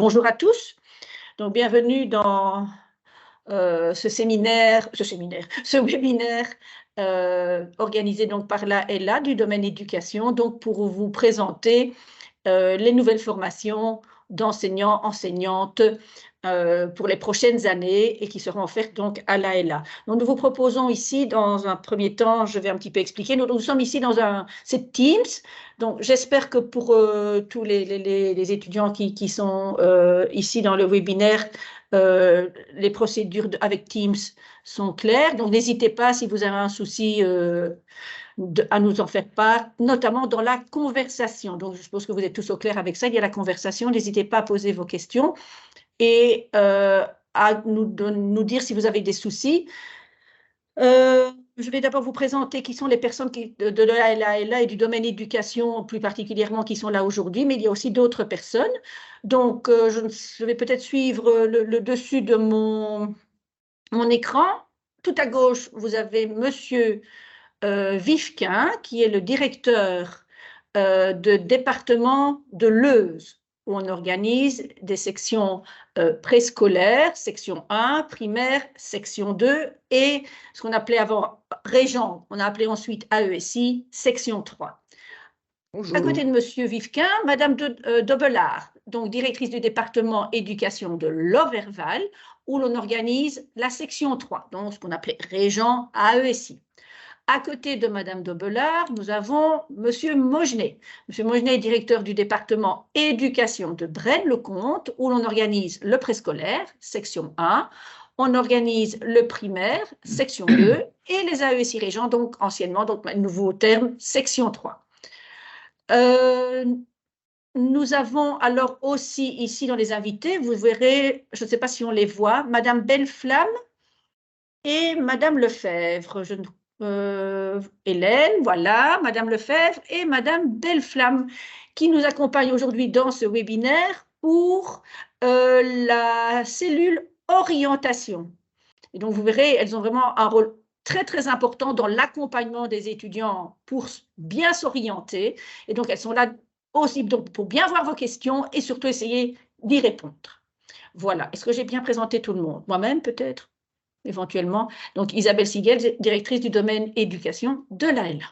Bonjour à tous, donc bienvenue dans ce webinaire organisé donc par la LA du domaine éducation, donc pour vous présenter les nouvelles formations d'enseignants, enseignantes pour les prochaines années et qui seront offertes donc à la LA. Donc nous vous proposons ici, dans un premier temps, je vais un petit peu expliquer, nous sommes ici dans c'est Teams, donc j'espère que pour tous les étudiants qui sont ici dans le webinaire, les procédures avec Teams sont claires, donc n'hésitez pas si vous avez un souci à nous en faire part, notamment dans la conversation. Donc, je suppose que vous êtes tous au clair avec ça. Il y a la conversation. N'hésitez pas à poser vos questions et à nous dire si vous avez des soucis. Je vais d'abord vous présenter qui sont les personnes de la LA et du domaine éducation, plus particulièrement, qui sont là aujourd'hui, mais il y a aussi d'autres personnes. Donc, je vais peut-être suivre le dessus de mon écran. Tout à gauche, vous avez Monsieur Vifquin, qui est le directeur de département de l'Euse, où on organise des sections préscolaires, section 1, primaire, section 2, et ce qu'on appelait avant Régent, on a appelé ensuite AESI, section 3. Bonjour. À côté de Monsieur Vifquin, Madame Dobelard, donc directrice du département éducation de l'Auverval, où l'on organise la section 3, donc ce qu'on appelait Régent AESI. À côté de Madame Dobelard, nous avons Monsieur Mogenet. Monsieur Mogenet est directeur du département éducation de Braine-le-Comte, où l'on organise le préscolaire, section 1, on organise le primaire, section 2, et les AESI Régents, donc anciennement, donc nouveau terme, section 3. Nous avons alors aussi ici dans les invités, vous verrez, je ne sais pas si on les voit, Madame Belleflamme et Madame Lefebvre. Hélène, voilà, Madame Lefebvre et Madame Belleflamme qui nous accompagnent aujourd'hui dans ce webinaire pour la cellule orientation. Et donc, vous verrez, elles ont vraiment un rôle très, très important dans l'accompagnement des étudiants pour bien s'orienter. Et donc, elles sont là aussi donc, pour bien voir vos questions et surtout essayer d'y répondre. Voilà. Est-ce que j'ai bien présenté tout le monde? Moi-même, peut-être? Éventuellement. Donc, Isabelle Siguel, directrice du domaine éducation de l'ALA.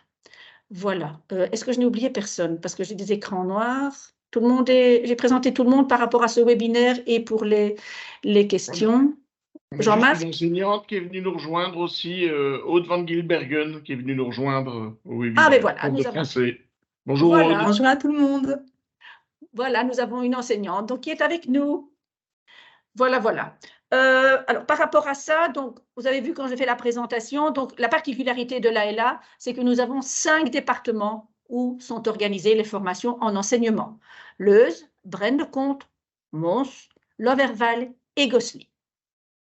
Voilà. Est-ce que je n'ai oublié personne? Parce que j'ai des écrans noirs. Tout le monde j'ai présenté tout le monde par rapport à ce webinaire et pour les questions. Jean-Marc? Une enseignante qui est venue nous rejoindre aussi, Aude van Gilbergen, qui est venue nous rejoindre au webinaire. Ah, ben voilà. Nous avons... Bonjour, voilà. Aude. Bonjour à tout le monde. Voilà, nous avons une enseignante donc, qui est avec nous. Voilà, voilà. Alors, par rapport à ça, donc, vous avez vu quand j'ai fait la présentation, donc, la particularité de l'ALA, c'est que nous avons 5 départements où sont organisées les formations en enseignement. Leuze, Braine-le-Comte, Mons, l'Auverval et Gosselies.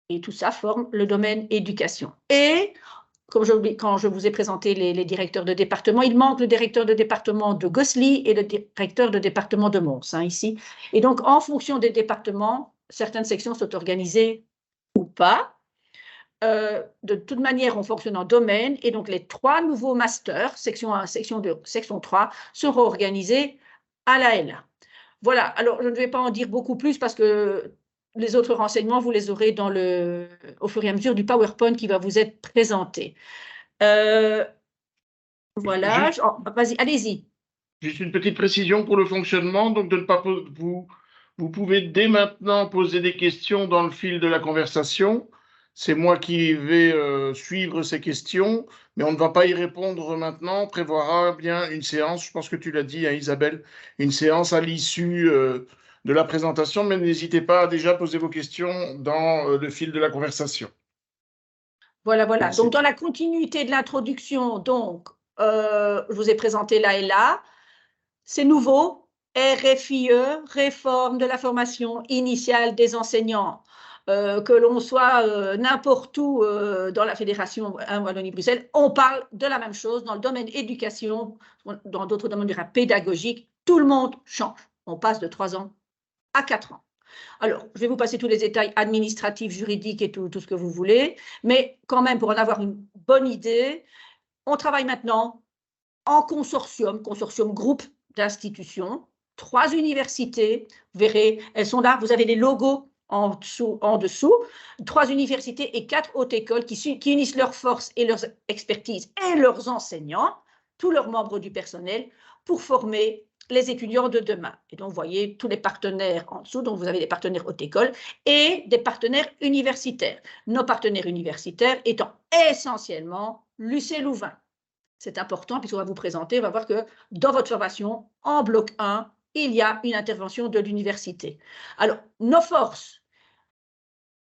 Et tout ça forme le domaine éducation. Et, quand je vous ai présenté les directeurs de département, il manque le directeur de département de Gosselies et le directeur de département de Mons, hein, ici. Et donc, en fonction des départements, certaines sections sont organisées ou pas. De toute manière, on fonctionne en domaine et donc les 3 nouveaux masters, section 1, section 2, section 3, seront organisés à la LA. Voilà, alors je ne vais pas en dire beaucoup plus parce que les autres renseignements, vous les aurez au fur et à mesure du PowerPoint qui va vous être présenté. Voilà, vas-y, allez-y. Juste une petite précision pour le fonctionnement, donc de ne pas vous pouvez dès maintenant poser des questions dans le fil de la conversation. C'est moi qui vais suivre ces questions, mais on ne va pas y répondre maintenant. On prévoira bien une séance, je pense que tu l'as dit, hein, Isabelle, une séance à l'issue de la présentation, mais n'hésitez pas à déjà poser vos questions dans le fil de la conversation. Voilà, voilà. Merci. Donc, dans la continuité de l'introduction, donc, je vous ai présenté l'ALA. C'est nouveau. RFIE, réforme de la formation initiale des enseignants, que l'on soit n'importe où dans la fédération Wallonie-Bruxelles, on parle de la même chose dans le domaine éducation, dans d'autres domaines pédagogiques, tout le monde change. On passe de 3 ans à 4 ans. Alors, je vais vous passer tous les détails administratifs, juridiques et tout ce que vous voulez, mais quand même, pour en avoir une bonne idée, on travaille maintenant en consortium groupe d'institutions, 3 universités, vous verrez, elles sont là, vous avez les logos en dessous, 3 universités et 4 hautes écoles qui unissent leurs forces et leurs expertises et leurs enseignants, tous leurs membres du personnel, pour former les étudiants de demain. Et donc, vous voyez tous les partenaires en dessous. Donc, vous avez des partenaires haute école et des partenaires universitaires. Nos partenaires universitaires étant essentiellement l'UC Louvain. C'est important puisqu'on va vous présenter, on va voir que dans votre formation, en bloc 1, il y a une intervention de l'université. Alors, nos forces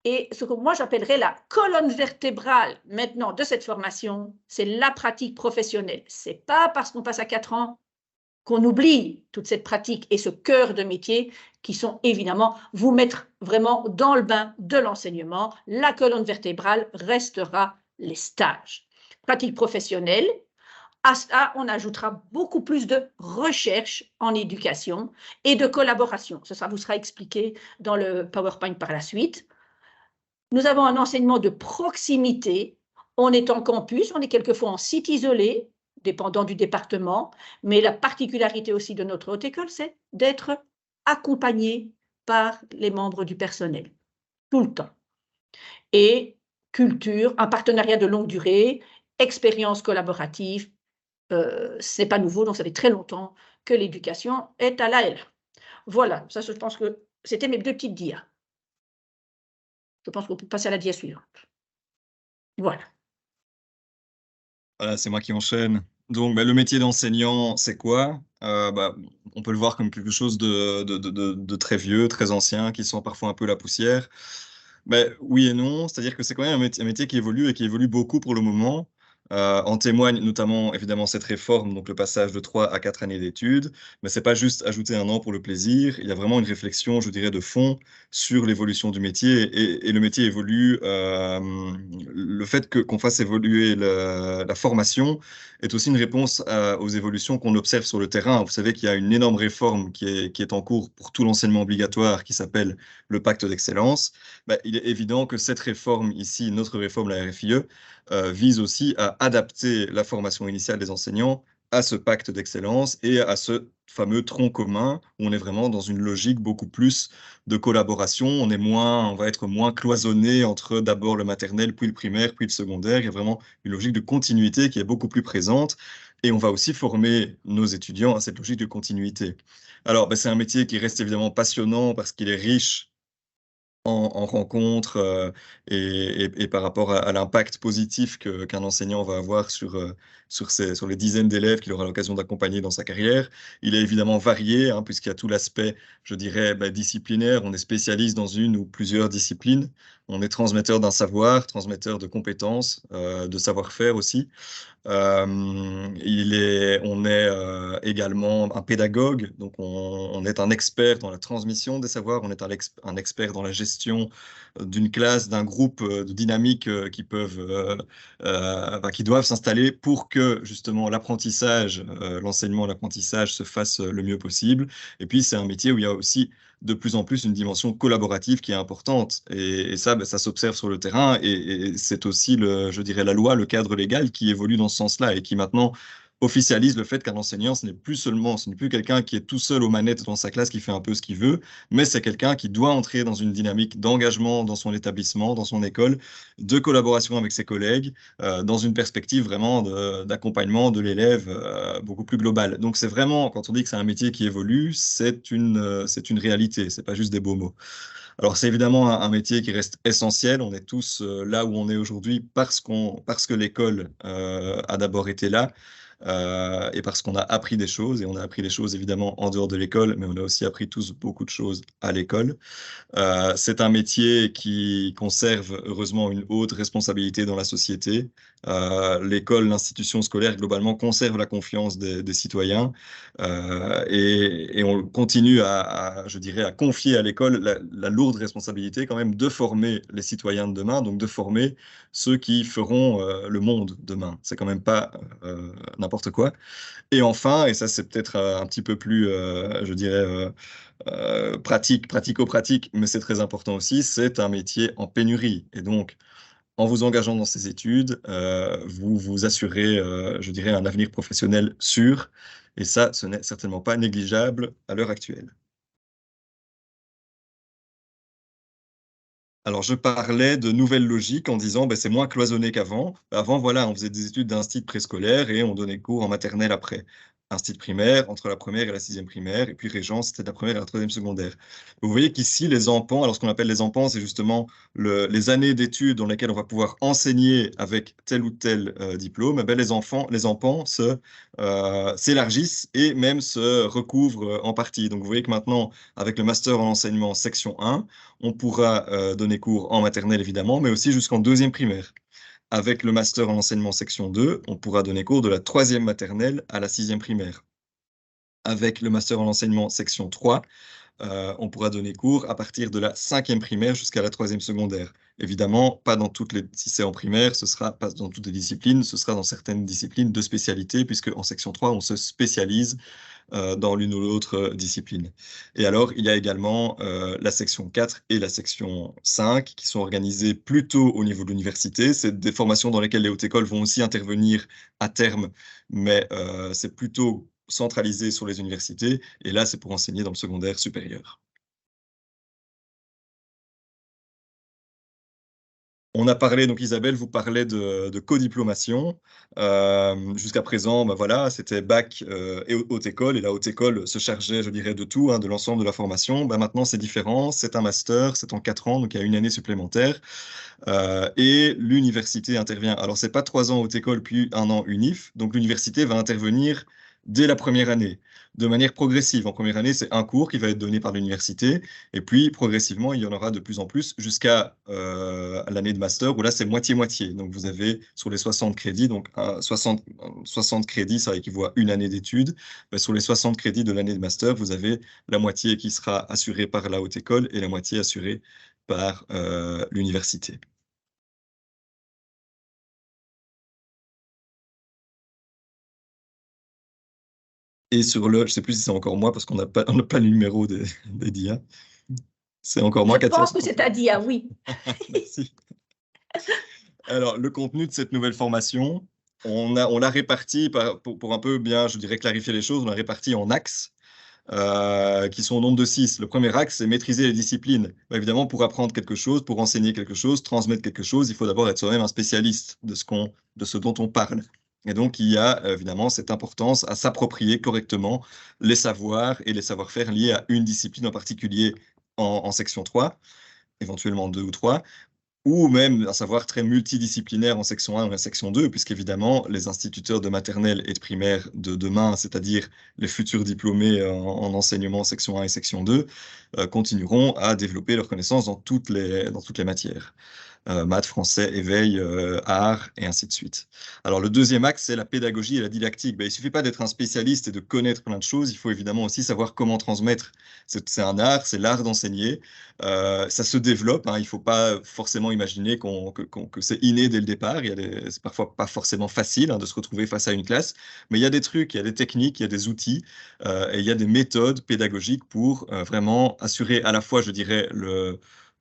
et ce que moi j'appellerais la colonne vertébrale maintenant de cette formation, c'est la pratique professionnelle. Ce n'est pas parce qu'on passe à 4 ans qu'on oublie toute cette pratique et ce cœur de métier qui sont évidemment vous mettre vraiment dans le bain de l'enseignement. La colonne vertébrale restera les stages. Pratique professionnelle, à ça, on ajoutera beaucoup plus de recherche en éducation et de collaboration. Ça vous sera expliqué dans le PowerPoint par la suite. Nous avons un enseignement de proximité. On est en campus, on est quelquefois en site isolé, dépendant du département, mais la particularité aussi de notre haute école, c'est d'être accompagné par les membres du personnel, tout le temps. Et culture, un partenariat de longue durée, expérience collaborative, ce n'est pas nouveau, donc ça fait très longtemps que l'éducation est à l'AL. Voilà, ça je pense que c'était mes 2 petites dias. Je pense qu'on peut passer à la dia suivante. Voilà. Voilà, c'est moi qui enchaîne. Donc, le métier d'enseignant, c'est quoi? On peut le voir comme quelque chose de très vieux, très ancien, qui sent parfois un peu la poussière. Mais oui et non, c'est-à-dire que c'est quand même un métier qui évolue et qui évolue beaucoup pour le moment. En témoigne notamment évidemment cette réforme, donc le passage de 3 à 4 années d'études, mais c'est pas juste ajouter un an pour le plaisir, il y a vraiment une réflexion, je dirais, de fond sur l'évolution du métier et le métier évolue. Le fait qu'on fasse évoluer la formation est aussi une réponse aux évolutions qu'on observe sur le terrain. Vous savez qu'il y a une énorme réforme qui est en cours pour tout l'enseignement obligatoire qui s'appelle le pacte d'excellence. Il est évident que cette réforme ici, notre réforme, la RFIE, vise aussi à adapter la formation initiale des enseignants à ce pacte d'excellence et à ce fameux tronc commun où on est vraiment dans une logique beaucoup plus de collaboration. On va être moins cloisonné entre d'abord le maternel, puis le primaire, puis le secondaire. Il y a vraiment une logique de continuité qui est beaucoup plus présente et on va aussi former nos étudiants à cette logique de continuité. Alors, c'est un métier qui reste évidemment passionnant parce qu'il est riche en rencontres et par rapport à l'impact positif qu'un enseignant va avoir sur les dizaines d'élèves qu'il aura l'occasion d'accompagner dans sa carrière. Il est évidemment varié, hein, puisqu'il y a tout l'aspect, je dirais, disciplinaire. On est spécialiste dans une ou plusieurs disciplines. On est transmetteur d'un savoir, transmetteur de compétences, de savoir-faire aussi. On est également un pédagogue, donc on est un expert dans la transmission des savoirs, on est un expert dans la gestion d'une classe, d'un groupe de dynamiques qui doivent s'installer pour que justement l'apprentissage, l'enseignement, l'apprentissage se fasse le mieux possible. Et puis c'est un métier où il y a aussi de plus en plus une dimension collaborative qui est importante. Et ça, ça s'observe sur le terrain. Et c'est aussi, je dirais, la loi, le cadre légal qui évolue dans ce sens-là et qui maintenant officialise le fait qu'un enseignant, ce n'est plus quelqu'un qui est tout seul aux manettes dans sa classe, qui fait un peu ce qu'il veut, mais c'est quelqu'un qui doit entrer dans une dynamique d'engagement dans son établissement, dans son école, de collaboration avec ses collègues, dans une perspective vraiment d'accompagnement de l'élève beaucoup plus globale. Donc c'est vraiment, quand on dit que c'est un métier qui évolue, c'est une réalité, c'est pas juste des beaux mots. Alors c'est évidemment un métier qui reste essentiel. On est tous là où on est aujourd'hui parce que l'école a d'abord été là. Et parce qu'on a appris des choses, et on a appris des choses évidemment en dehors de l'école, mais on a aussi appris tous beaucoup de choses à l'école. C'est un métier qui conserve heureusement une haute responsabilité dans la société. L'école, l'institution scolaire globalement conserve la confiance des citoyens et on continue je dirais, à confier à l'école la lourde responsabilité quand même de former les citoyens de demain, donc de former ceux qui feront le monde demain. C'est quand même pas n'importe quoi. Et enfin, et ça c'est peut-être un petit peu plus, je dirais, pratico-pratique, mais c'est très important aussi, c'est un métier en pénurie. Et donc, en vous engageant dans ces études, vous vous assurez, je dirais, un avenir professionnel sûr Et ça, ce n'est certainement pas négligeable à l'heure actuelle. Alors, je parlais de nouvelles logiques en disant, c'est moins cloisonné qu'avant. Avant, voilà, on faisait des études d'instit préscolaire et on donnait cours en maternelle après. Instit primaire, entre la première et la sixième primaire, et puis Régence, c'était de la première et la troisième secondaire. Vous voyez qu'ici, les empans, alors ce qu'on appelle les empans, c'est justement les années d'études dans lesquelles on va pouvoir enseigner avec tel ou tel diplôme. Les empans s'élargissent et même se recouvrent en partie. Donc, vous voyez que maintenant, avec le master en enseignement section 1, on pourra donner cours en maternelle, évidemment, mais aussi jusqu'en deuxième primaire. Avec le master en enseignement section 2, on pourra donner cours de la troisième maternelle à la sixième primaire. Avec le master en enseignement section 3, on pourra donner cours à partir de la cinquième primaire jusqu'à la troisième secondaire. Évidemment, pas dans toutes les, si c'est en primaire, ce sera pas dans toutes les disciplines, ce sera dans certaines disciplines de spécialité, puisque en section 3, on se spécialise dans l'une ou l'autre discipline. Et alors, il y a également la section 4 et la section 5 qui sont organisées plutôt au niveau de l'université. C'est des formations dans lesquelles les hautes écoles vont aussi intervenir à terme, mais c'est plutôt centralisé sur les universités. Et là, c'est pour enseigner dans le secondaire supérieur. On a parlé, donc Isabelle vous parlait de codiplomation. Jusqu'à présent, voilà, c'était bac et haute école, et la haute école se chargeait, je dirais, de tout, de l'ensemble de la formation. Maintenant, c'est différent, c'est un master, c'est en 4 ans, donc il y a une année supplémentaire, et l'université intervient. Alors, c'est pas 3 ans haute école, puis 1 an UNIF, donc l'université va intervenir dès la première année, de manière progressive. En première année, c'est un cours qui va être donné par l'université, et puis progressivement, il y en aura de plus en plus jusqu'à l'année de master, où là, c'est moitié-moitié. Donc, vous avez sur les 60 crédits, donc 60 crédits, ça équivaut à une année d'études. Sur les 60 crédits de l'année de master, vous avez la moitié qui sera assurée par la haute école et la moitié assurée par l'université. Et sur je ne sais plus si c'est encore moi, parce qu'on n'a pas le numéro des DIA. C'est encore moi, Katia. Je pense Katia, que c'est à DIA, oui. Merci. Alors, le contenu de cette nouvelle formation, on l'a réparti, pour un peu bien, je dirais, clarifier les choses, on l'a réparti en axes. Qui sont au nombre de 6. Le premier axe, c'est maîtriser les disciplines. Évidemment, pour apprendre quelque chose, pour enseigner quelque chose, transmettre quelque chose, il faut d'abord être soi-même un spécialiste de ce dont on parle. Et donc, il y a évidemment cette importance à s'approprier correctement les savoirs et les savoir-faire liés à une discipline en particulier en section 3, éventuellement 2 ou 3, ou même un savoir très multidisciplinaire en section 1 ou en section 2, puisqu'évidemment, les instituteurs de maternelle et de primaire de demain, c'est-à-dire les futurs diplômés en enseignement section 1 et section 2, continueront à développer leurs connaissances dans toutes les matières. Maths, français, éveil, art, et ainsi de suite. Alors, le deuxième axe, c'est la pédagogie et la didactique. Il ne suffit pas d'être un spécialiste et de connaître plein de choses, il faut évidemment aussi savoir comment transmettre. C'est un art, c'est l'art d'enseigner. Ça se développe, il ne faut pas forcément imaginer que c'est inné dès le départ. C'est parfois pas forcément facile de se retrouver face à une classe, mais il y a des trucs, il y a des techniques, il y a des outils, et il y a des méthodes pédagogiques pour vraiment assurer à la fois, je dirais,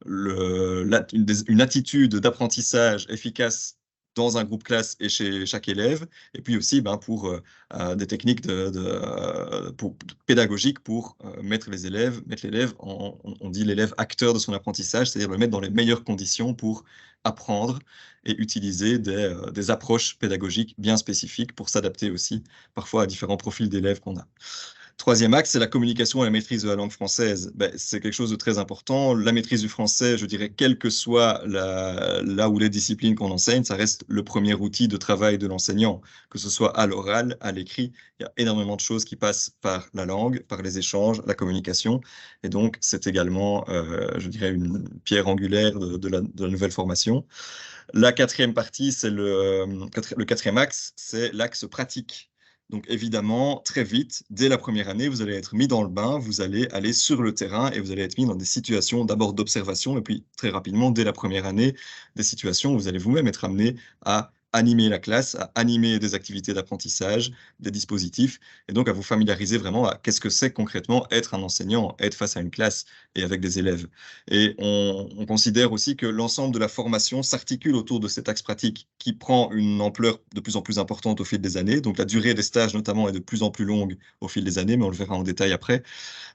une attitude d'apprentissage efficace dans un groupe classe et chez chaque élève, et puis aussi pour des techniques pédagogiques pour mettre l'élève, on dit l'élève acteur de son apprentissage, c'est-à-dire le mettre dans les meilleures conditions pour apprendre et utiliser des approches pédagogiques bien spécifiques pour s'adapter aussi parfois à différents profils d'élèves qu'on a. Troisième axe, c'est la communication et la maîtrise de la langue française. C'est quelque chose de très important. La maîtrise du français, je dirais, quelle que soit là où les disciplines qu'on enseigne, ça reste le premier outil de travail de l'enseignant, que ce soit à l'oral, à l'écrit. Il y a énormément de choses qui passent par la langue, par les échanges, la communication. Et donc, c'est également, je dirais, une pierre angulaire de la nouvelle formation. La quatrième partie, c'est le quatrième axe, c'est l'axe pratique. Donc évidemment, très vite, dès la première année, vous allez être mis dans le bain, vous allez aller sur le terrain et vous allez être mis dans des situations d'abord d'observation et puis très rapidement, dès la première année, des situations où vous allez vous-même être amené à animer la classe, à animer des activités d'apprentissage, des dispositifs, et donc à vous familiariser vraiment à qu'est-ce que c'est concrètement être un enseignant, être face à une classe et avec des élèves. Et on considère aussi que l'ensemble de la formation s'articule autour de cet axe pratique qui prend une ampleur de plus en plus importante au fil des années. Donc la durée des stages notamment est de plus en plus longue au fil des années, mais on le verra en détail après.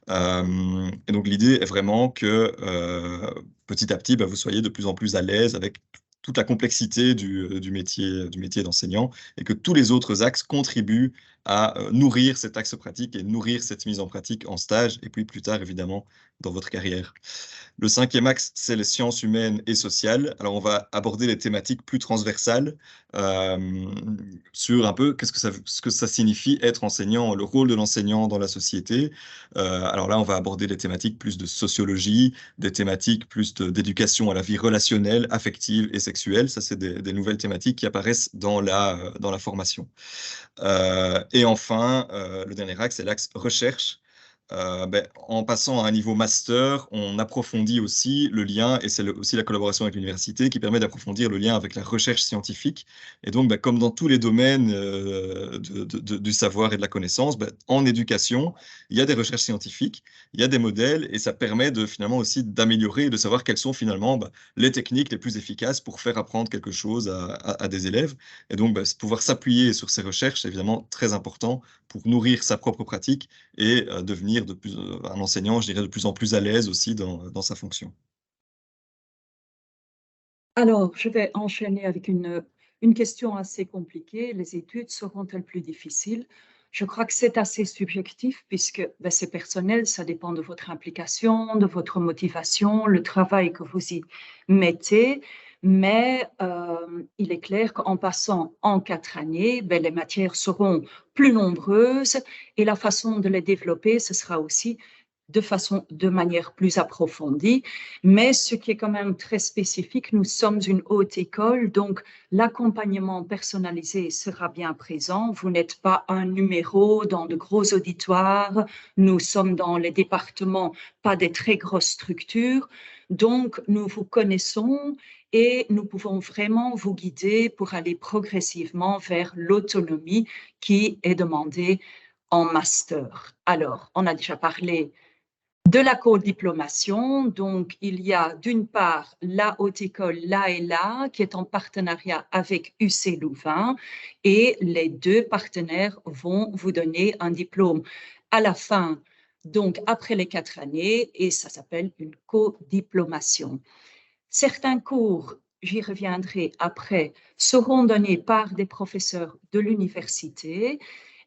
Et donc l'idée est vraiment que petit à petit, vous soyez de plus en plus à l'aise avec toute la complexité du métier d'enseignant et que tous les autres axes contribuent à nourrir cet axe pratique et nourrir cette mise en pratique en stage et puis plus tard évidemment dans votre carrière. Le 5e axe, c'est les sciences humaines et sociales. Alors, on va aborder les thématiques plus transversales sur un peu ce que ça signifie être enseignant, le rôle de l'enseignant dans la société. Alors là, on va aborder les thématiques plus de sociologie, des thématiques plus d'éducation à la vie relationnelle, affective et sexuelle. Ça, c'est des nouvelles thématiques qui apparaissent dans la formation. Et enfin, le dernier axe, c'est l'axe recherche. En passant à un niveau master, on approfondit aussi le lien, et c'est aussi la collaboration avec l'université qui permet d'approfondir le lien avec la recherche scientifique. Et donc, comme dans tous les domaines du savoir et de la connaissance, en éducation, il y a des recherches scientifiques, il y a des modèles, et ça permet finalement aussi d'améliorer et de savoir quelles sont finalement les techniques les plus efficaces pour faire apprendre quelque chose à des élèves. Et donc, pouvoir s'appuyer sur ces recherches, c'est évidemment très important pour nourrir sa propre pratique et devenir un enseignant, je dirais, de plus en plus à l'aise aussi dans sa fonction. Alors, je vais enchaîner avec une question assez compliquée. Les études seront-elles plus difficiles? Je crois que c'est assez subjectif puisque c'est personnel, ça dépend de votre implication, de votre motivation, le travail que vous y mettez. Mais il est clair qu'en passant en 4 années, les matières seront plus nombreuses et la façon de les développer, ce sera aussi de manière plus approfondie. Mais ce qui est quand même très spécifique, nous sommes une haute école, donc l'accompagnement personnalisé sera bien présent. Vous n'êtes pas un numéro dans de gros auditoires. Nous sommes dans les départements, pas des très grosses structures. Donc, nous vous connaissons et nous pouvons vraiment vous guider pour aller progressivement vers l'autonomie qui est demandée en master. Alors, on a déjà parlé de la co-diplomation. Donc, il y a d'une part la haute école l'AELA qui est en partenariat avec UC Louvain et les deux partenaires vont vous donner un diplôme à la fin, donc après les 4 années, et ça s'appelle une co-diplomation. Certains cours, j'y reviendrai après, seront donnés par des professeurs de l'université.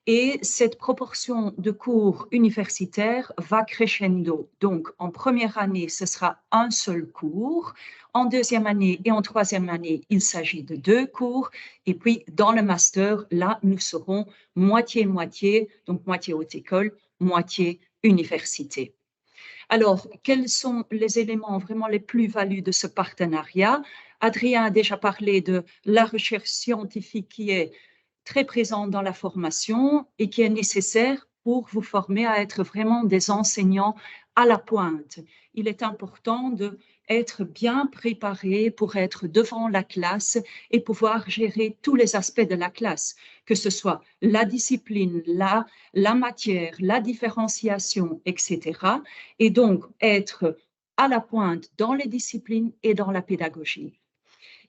Et cette proportion de cours universitaires va crescendo. Donc, en première année, ce sera un seul cours. En deuxième année et en troisième année, il s'agit de 2 cours. Et puis, dans le master, là, nous serons moitié-moitié, donc moitié haute école, moitié université. Alors, quels sont les éléments vraiment les plus-values de ce partenariat? Adrien a déjà parlé de la recherche scientifique qui est très présente dans la formation et qui est nécessaire pour vous former à être vraiment des enseignants à la pointe. Il est important d'être bien préparé pour être devant la classe et pouvoir gérer tous les aspects de la classe, que ce soit la discipline, la matière, la différenciation, etc. Et donc être à la pointe dans les disciplines et dans la pédagogie.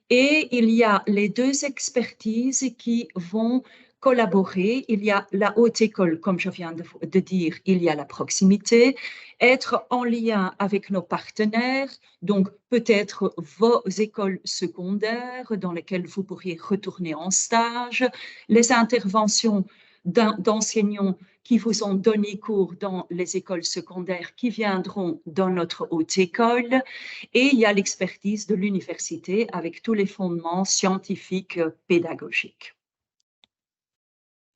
Et il y a les 2 expertises qui vont collaborer. Il y a la haute école, comme je viens de dire, il y a la proximité, être en lien avec nos partenaires, donc peut-être vos écoles secondaires dans lesquelles vous pourriez retourner en stage, les interventions d'enseignants qui vous ont donné cours dans les écoles secondaires qui viendront dans notre haute école. Et il y a l'expertise de l'université avec tous les fondements scientifiques pédagogiques.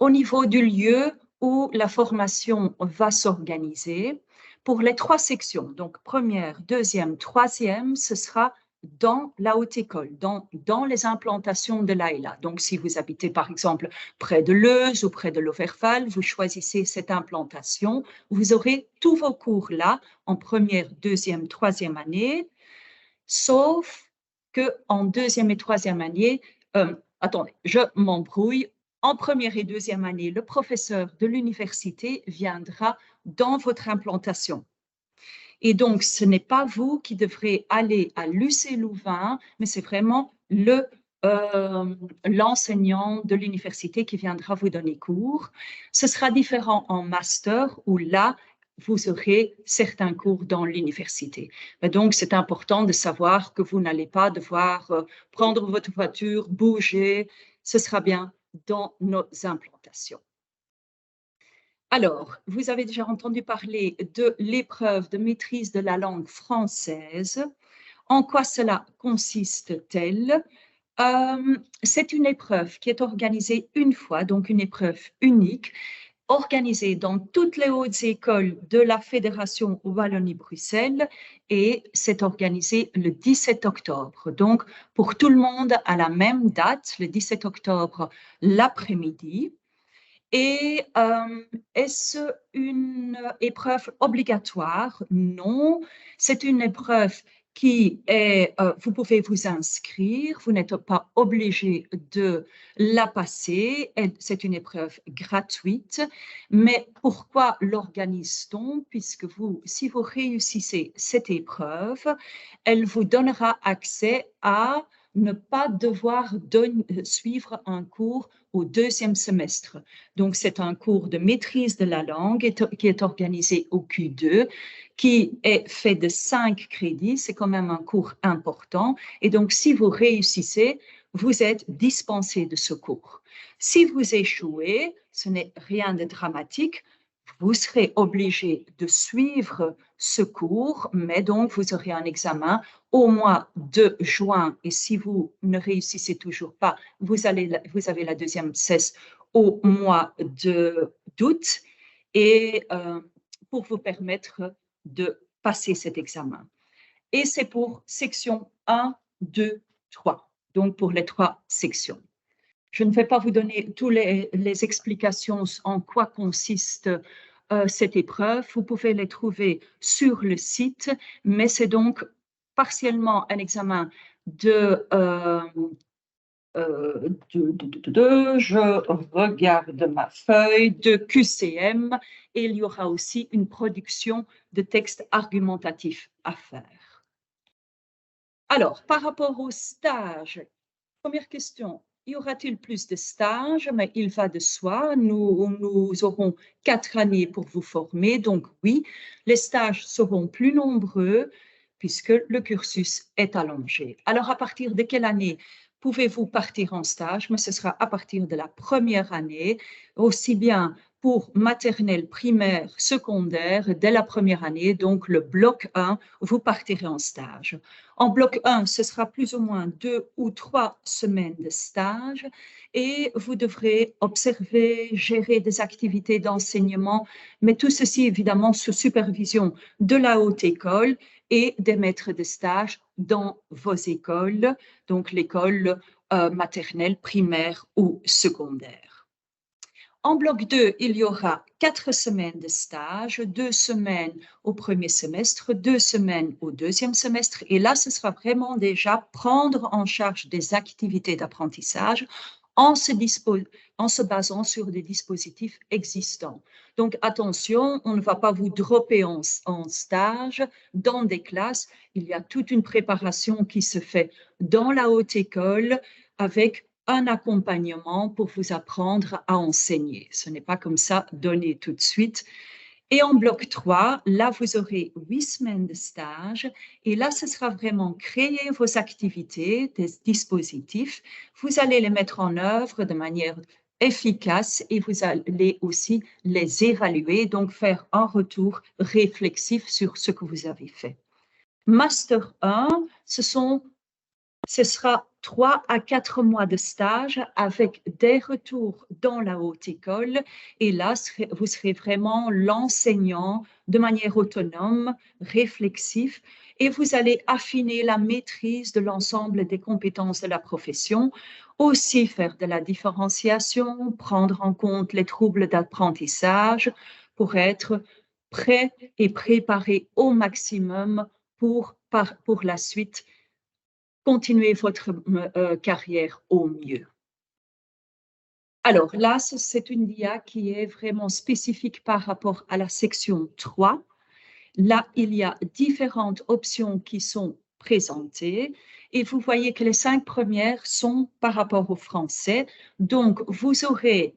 Au niveau du lieu où la formation va s'organiser, pour les 3 sections, donc première, deuxième, troisième, ce sera dans la haute école, dans les implantations de l'AELA. Donc, si vous habitez par exemple près de Leuze ou près de l'Overval, vous choisissez cette implantation, vous aurez tous vos cours là en première, deuxième, troisième année, sauf qu'en deuxième et troisième année, attendez, je m'embrouille. En première et deuxième année, le professeur de l'université viendra dans votre implantation. Et donc, ce n'est pas vous qui devrez aller à l'UC Louvain, mais c'est vraiment l'enseignant de l'université qui viendra vous donner cours. Ce sera différent en master où là, vous aurez certains cours dans l'université. Donc, c'est important de savoir que vous n'allez pas devoir prendre votre voiture, bouger. Ce sera bien dans nos implantations. Alors, vous avez déjà entendu parler de l'épreuve de maîtrise de la langue française. En quoi cela consiste-t-elle? C'est une épreuve qui est organisée une fois, donc une épreuve unique, organisée dans toutes les hautes écoles de la Fédération Wallonie-Bruxelles et c'est organisé le 17 octobre. Donc, pour tout le monde à la même date, le 17 octobre, l'après-midi. Et est-ce une épreuve obligatoire? Non, c'est une épreuve qui est, vous pouvez vous inscrire, vous n'êtes pas obligé de la passer, c'est une épreuve gratuite, mais pourquoi l'organise-t-on? Puisque si vous réussissez cette épreuve, elle vous donnera accès à ne pas devoir suivre un cours au deuxième semestre. Donc, c'est un cours de maîtrise de la langue qui est organisé au Q2, qui est fait de 5 crédits. C'est quand même un cours important. Et donc, si vous réussissez, vous êtes dispensé de ce cours. Si vous échouez, ce n'est rien de dramatique. Vous serez obligé de suivre ce cours, mais donc vous aurez un examen au mois de juin. Et si vous ne réussissez toujours pas, vous avez la deuxième cesse au mois d'août et pour vous permettre de passer cet examen. Et c'est pour section 1, 2, 3, donc pour les 3 sections. Je ne vais pas vous donner toutes les explications en quoi consiste cette épreuve. Vous pouvez les trouver sur le site, mais c'est donc partiellement un examen je regarde ma feuille, de QCM, et il y aura aussi une production de texte argumentatif à faire. Alors, par rapport au stage, première question, y aura-t-il plus de stages? Mais il va de soi, nous aurons 4 années pour vous former, donc oui, les stages seront plus nombreux puisque le cursus est allongé. Alors, à partir de quelle année pouvez-vous partir en stage? Mais ce sera à partir de la première année, aussi bien pour maternelle, primaire, secondaire, dès la première année, donc le bloc 1, vous partirez en stage. En bloc 1, ce sera plus ou moins 2 ou 3 semaines de stage et vous devrez observer, gérer des activités d'enseignement, mais tout ceci évidemment sous supervision de la haute école et des maîtres de stage dans vos écoles, donc l'école maternelle, primaire ou secondaire. En bloc 2, il y aura 4 semaines de stage, 2 semaines au premier semestre, 2 semaines au deuxième semestre. Et là, ce sera vraiment déjà prendre en charge des activités d'apprentissage en se basant sur des dispositifs existants. Donc, attention, on ne va pas vous dropper en stage dans des classes. Il y a toute une préparation qui se fait dans la haute école avec un accompagnement pour vous apprendre à enseigner. Ce n'est pas comme ça donné tout de suite. Et en bloc 3, là, vous aurez 8 semaines de stage. Et là, ce sera vraiment créer vos activités, des dispositifs. Vous allez les mettre en œuvre de manière efficace et vous allez aussi les évaluer, donc faire un retour réflexif sur ce que vous avez fait. Master 1, ce sera 3 à 4 mois de stage avec des retours dans la haute école. Et là, vous serez vraiment l'enseignant de manière autonome, réflexif, et vous allez affiner la maîtrise de l'ensemble des compétences de la profession, aussi faire de la différenciation, prendre en compte les troubles d'apprentissage pour être prêt et préparé au maximum pour la suite continuer votre carrière au mieux. Alors là, c'est une dia qui est vraiment spécifique par rapport à la section 3. Là, il y a différentes options qui sont présentées et vous voyez que les 5 premières sont par rapport au français. Donc, vous aurez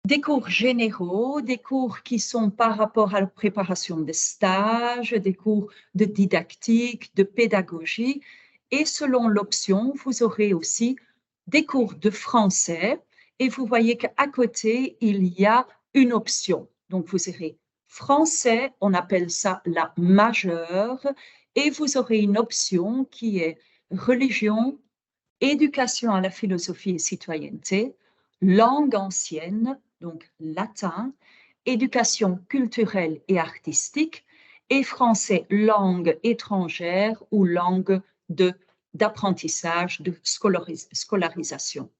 des cours généraux, des cours qui sont par rapport à la préparation des stages, des cours de didactique, de pédagogie. Et selon l'option, vous aurez aussi des cours de français. Et vous voyez qu'à côté, il y a une option. Donc, vous aurez français, on appelle ça la majeure. Et vous aurez une option qui est religion, éducation à la philosophie et citoyenneté, langue ancienne, donc latin, éducation culturelle et artistique, et français langue étrangère ou langue d'apprentissage, de scolarisation.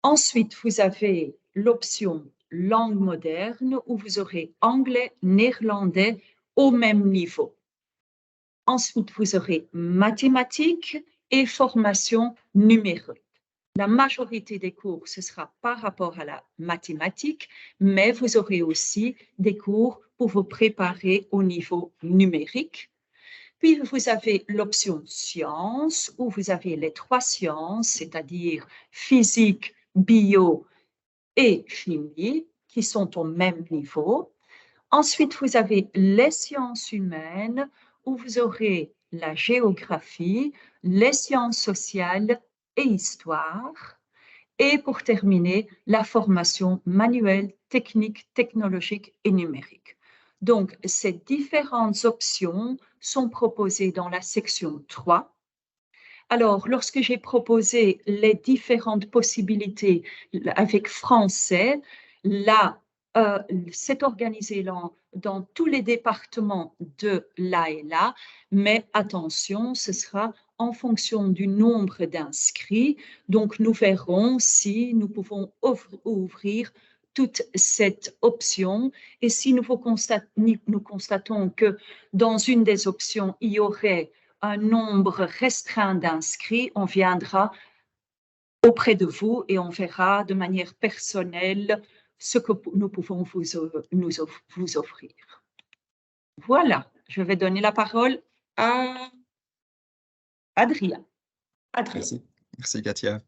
Ensuite, vous avez l'option langue moderne où vous aurez anglais, néerlandais au même niveau. Ensuite, vous aurez mathématiques et formation numérique. La majorité des cours, ce sera par rapport à la mathématique, mais vous aurez aussi des cours pour vous préparer au niveau numérique. Puis, vous avez l'option sciences, où vous avez les 3 sciences, c'est-à-dire physique, bio et chimie, qui sont au même niveau. Ensuite, vous avez les sciences humaines, où vous aurez la géographie, les sciences sociales et histoire. Et pour terminer, la formation manuelle, technique, technologique et numérique. Donc, ces différentes options sont proposées dans la section 3. Alors, lorsque j'ai proposé les différentes possibilités avec français, là, c'est organisé dans tous les départements de l'AELA, mais attention, ce sera en fonction du nombre d'inscrits. Donc, nous verrons si nous pouvons ouvrir toute cette option. Et si nous constatons que dans une des options, il y aurait un nombre restreint d'inscrits, on viendra auprès de vous et on verra de manière personnelle ce que nous pouvons vous offrir. Voilà, je vais donner la parole à Adrien. Merci, merci Katia.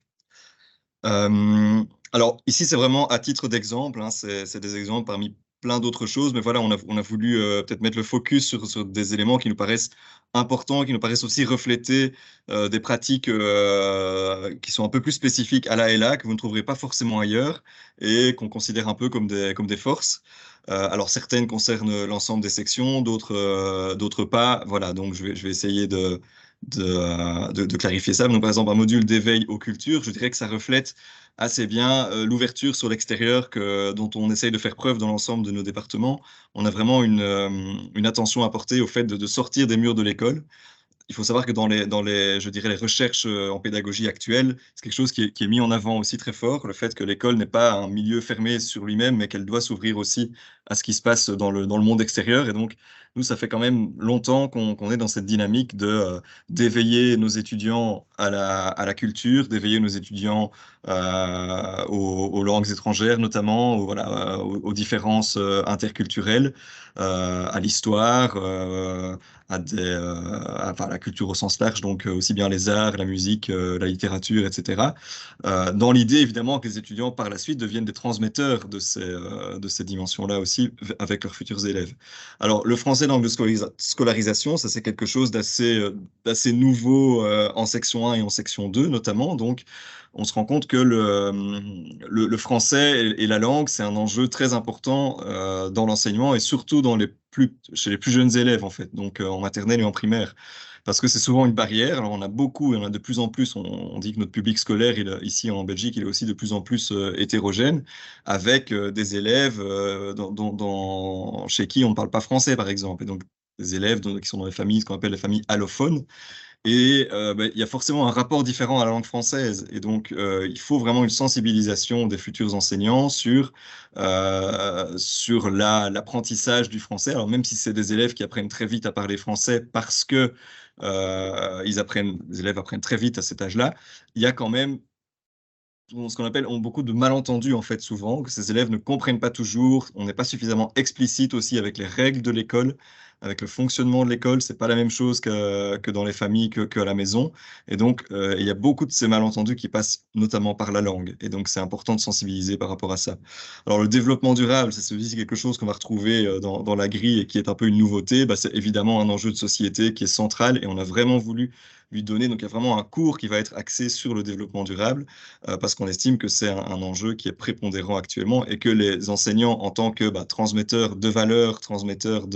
Alors ici, c'est vraiment à titre d'exemple, hein, c'est des exemples parmi plein d'autres choses, mais voilà, on a voulu peut-être mettre le focus sur des éléments qui nous paraissent importants, qui nous paraissent aussi refléter des pratiques qui sont un peu plus spécifiques à la LA, que vous ne trouverez pas forcément ailleurs, et qu'on considère un peu comme des forces. Alors certaines concernent l'ensemble des sections, d'autres pas. Voilà, donc je vais essayer de clarifier ça. Donc, par exemple, un module d'éveil aux cultures, je dirais que ça reflète assez bien l'ouverture sur l'extérieur dont on essaye de faire preuve dans l'ensemble de nos départements. On a vraiment une attention à porter au fait de sortir des murs de l'école. Il faut savoir que je dirais, les recherches en pédagogie actuelle, c'est quelque chose qui est mis en avant aussi très fort, le fait que l'école n'est pas un milieu fermé sur lui-même, mais qu'elle doit s'ouvrir aussi à ce qui se passe dans le monde extérieur. Et donc, nous, ça fait quand même longtemps qu'on est dans cette dynamique d'éveiller nos étudiants à la culture, d'éveiller nos étudiants aux langues étrangères, notamment, aux différences interculturelles, à l'histoire, à la culture au sens large, donc aussi bien les arts, la musique, la littérature, etc. Dans l'idée, évidemment, que les étudiants, par la suite, deviennent des transmetteurs de ces dimensions-là aussi avec leurs futurs élèves. Alors, le français langue de scolarisation, ça c'est quelque chose d'assez nouveau en section 1 et en section 2, notamment. Donc, on se rend compte que le français et la langue, c'est un enjeu très important dans l'enseignement et surtout chez les plus jeunes élèves, en fait, donc en maternelle et en primaire. Parce que c'est souvent une barrière. Alors, on a de plus en plus, on dit que notre public scolaire, ici en Belgique, il est aussi de plus en plus hétérogène, avec des élèves chez qui on ne parle pas français, par exemple. Et donc, des élèves qui sont dans les familles, ce qu'on appelle les familles allophones. Et il y a forcément un rapport différent à la langue française. Et donc, il faut vraiment une sensibilisation des futurs enseignants sur l'apprentissage du français. Alors, même si c'est des élèves qui apprennent très vite à parler français parce que les élèves apprennent très vite à cet âge-là, il y a quand même ce qu'on appelle, ont beaucoup de malentendus, en fait, souvent, que ces élèves ne comprennent pas toujours, on n'est pas suffisamment explicite aussi avec les règles de l'école, avec le fonctionnement de l'école, c'est pas la même chose que dans les familles, que à la maison. Et donc, il y a beaucoup de ces malentendus qui passent notamment par la langue. Et donc, c'est important de sensibiliser par rapport à ça. Alors, le développement durable, c'est aussi quelque chose qu'on va retrouver dans la grille et qui est un peu une nouveauté. Bah, c'est évidemment un enjeu de société qui est central et on a vraiment voulu lui donner. Donc, il y a vraiment un cours qui va être axé sur le développement durable parce qu'on estime que c'est un enjeu qui est prépondérant actuellement et que les enseignants, en tant que transmetteurs de valeurs, transmetteurs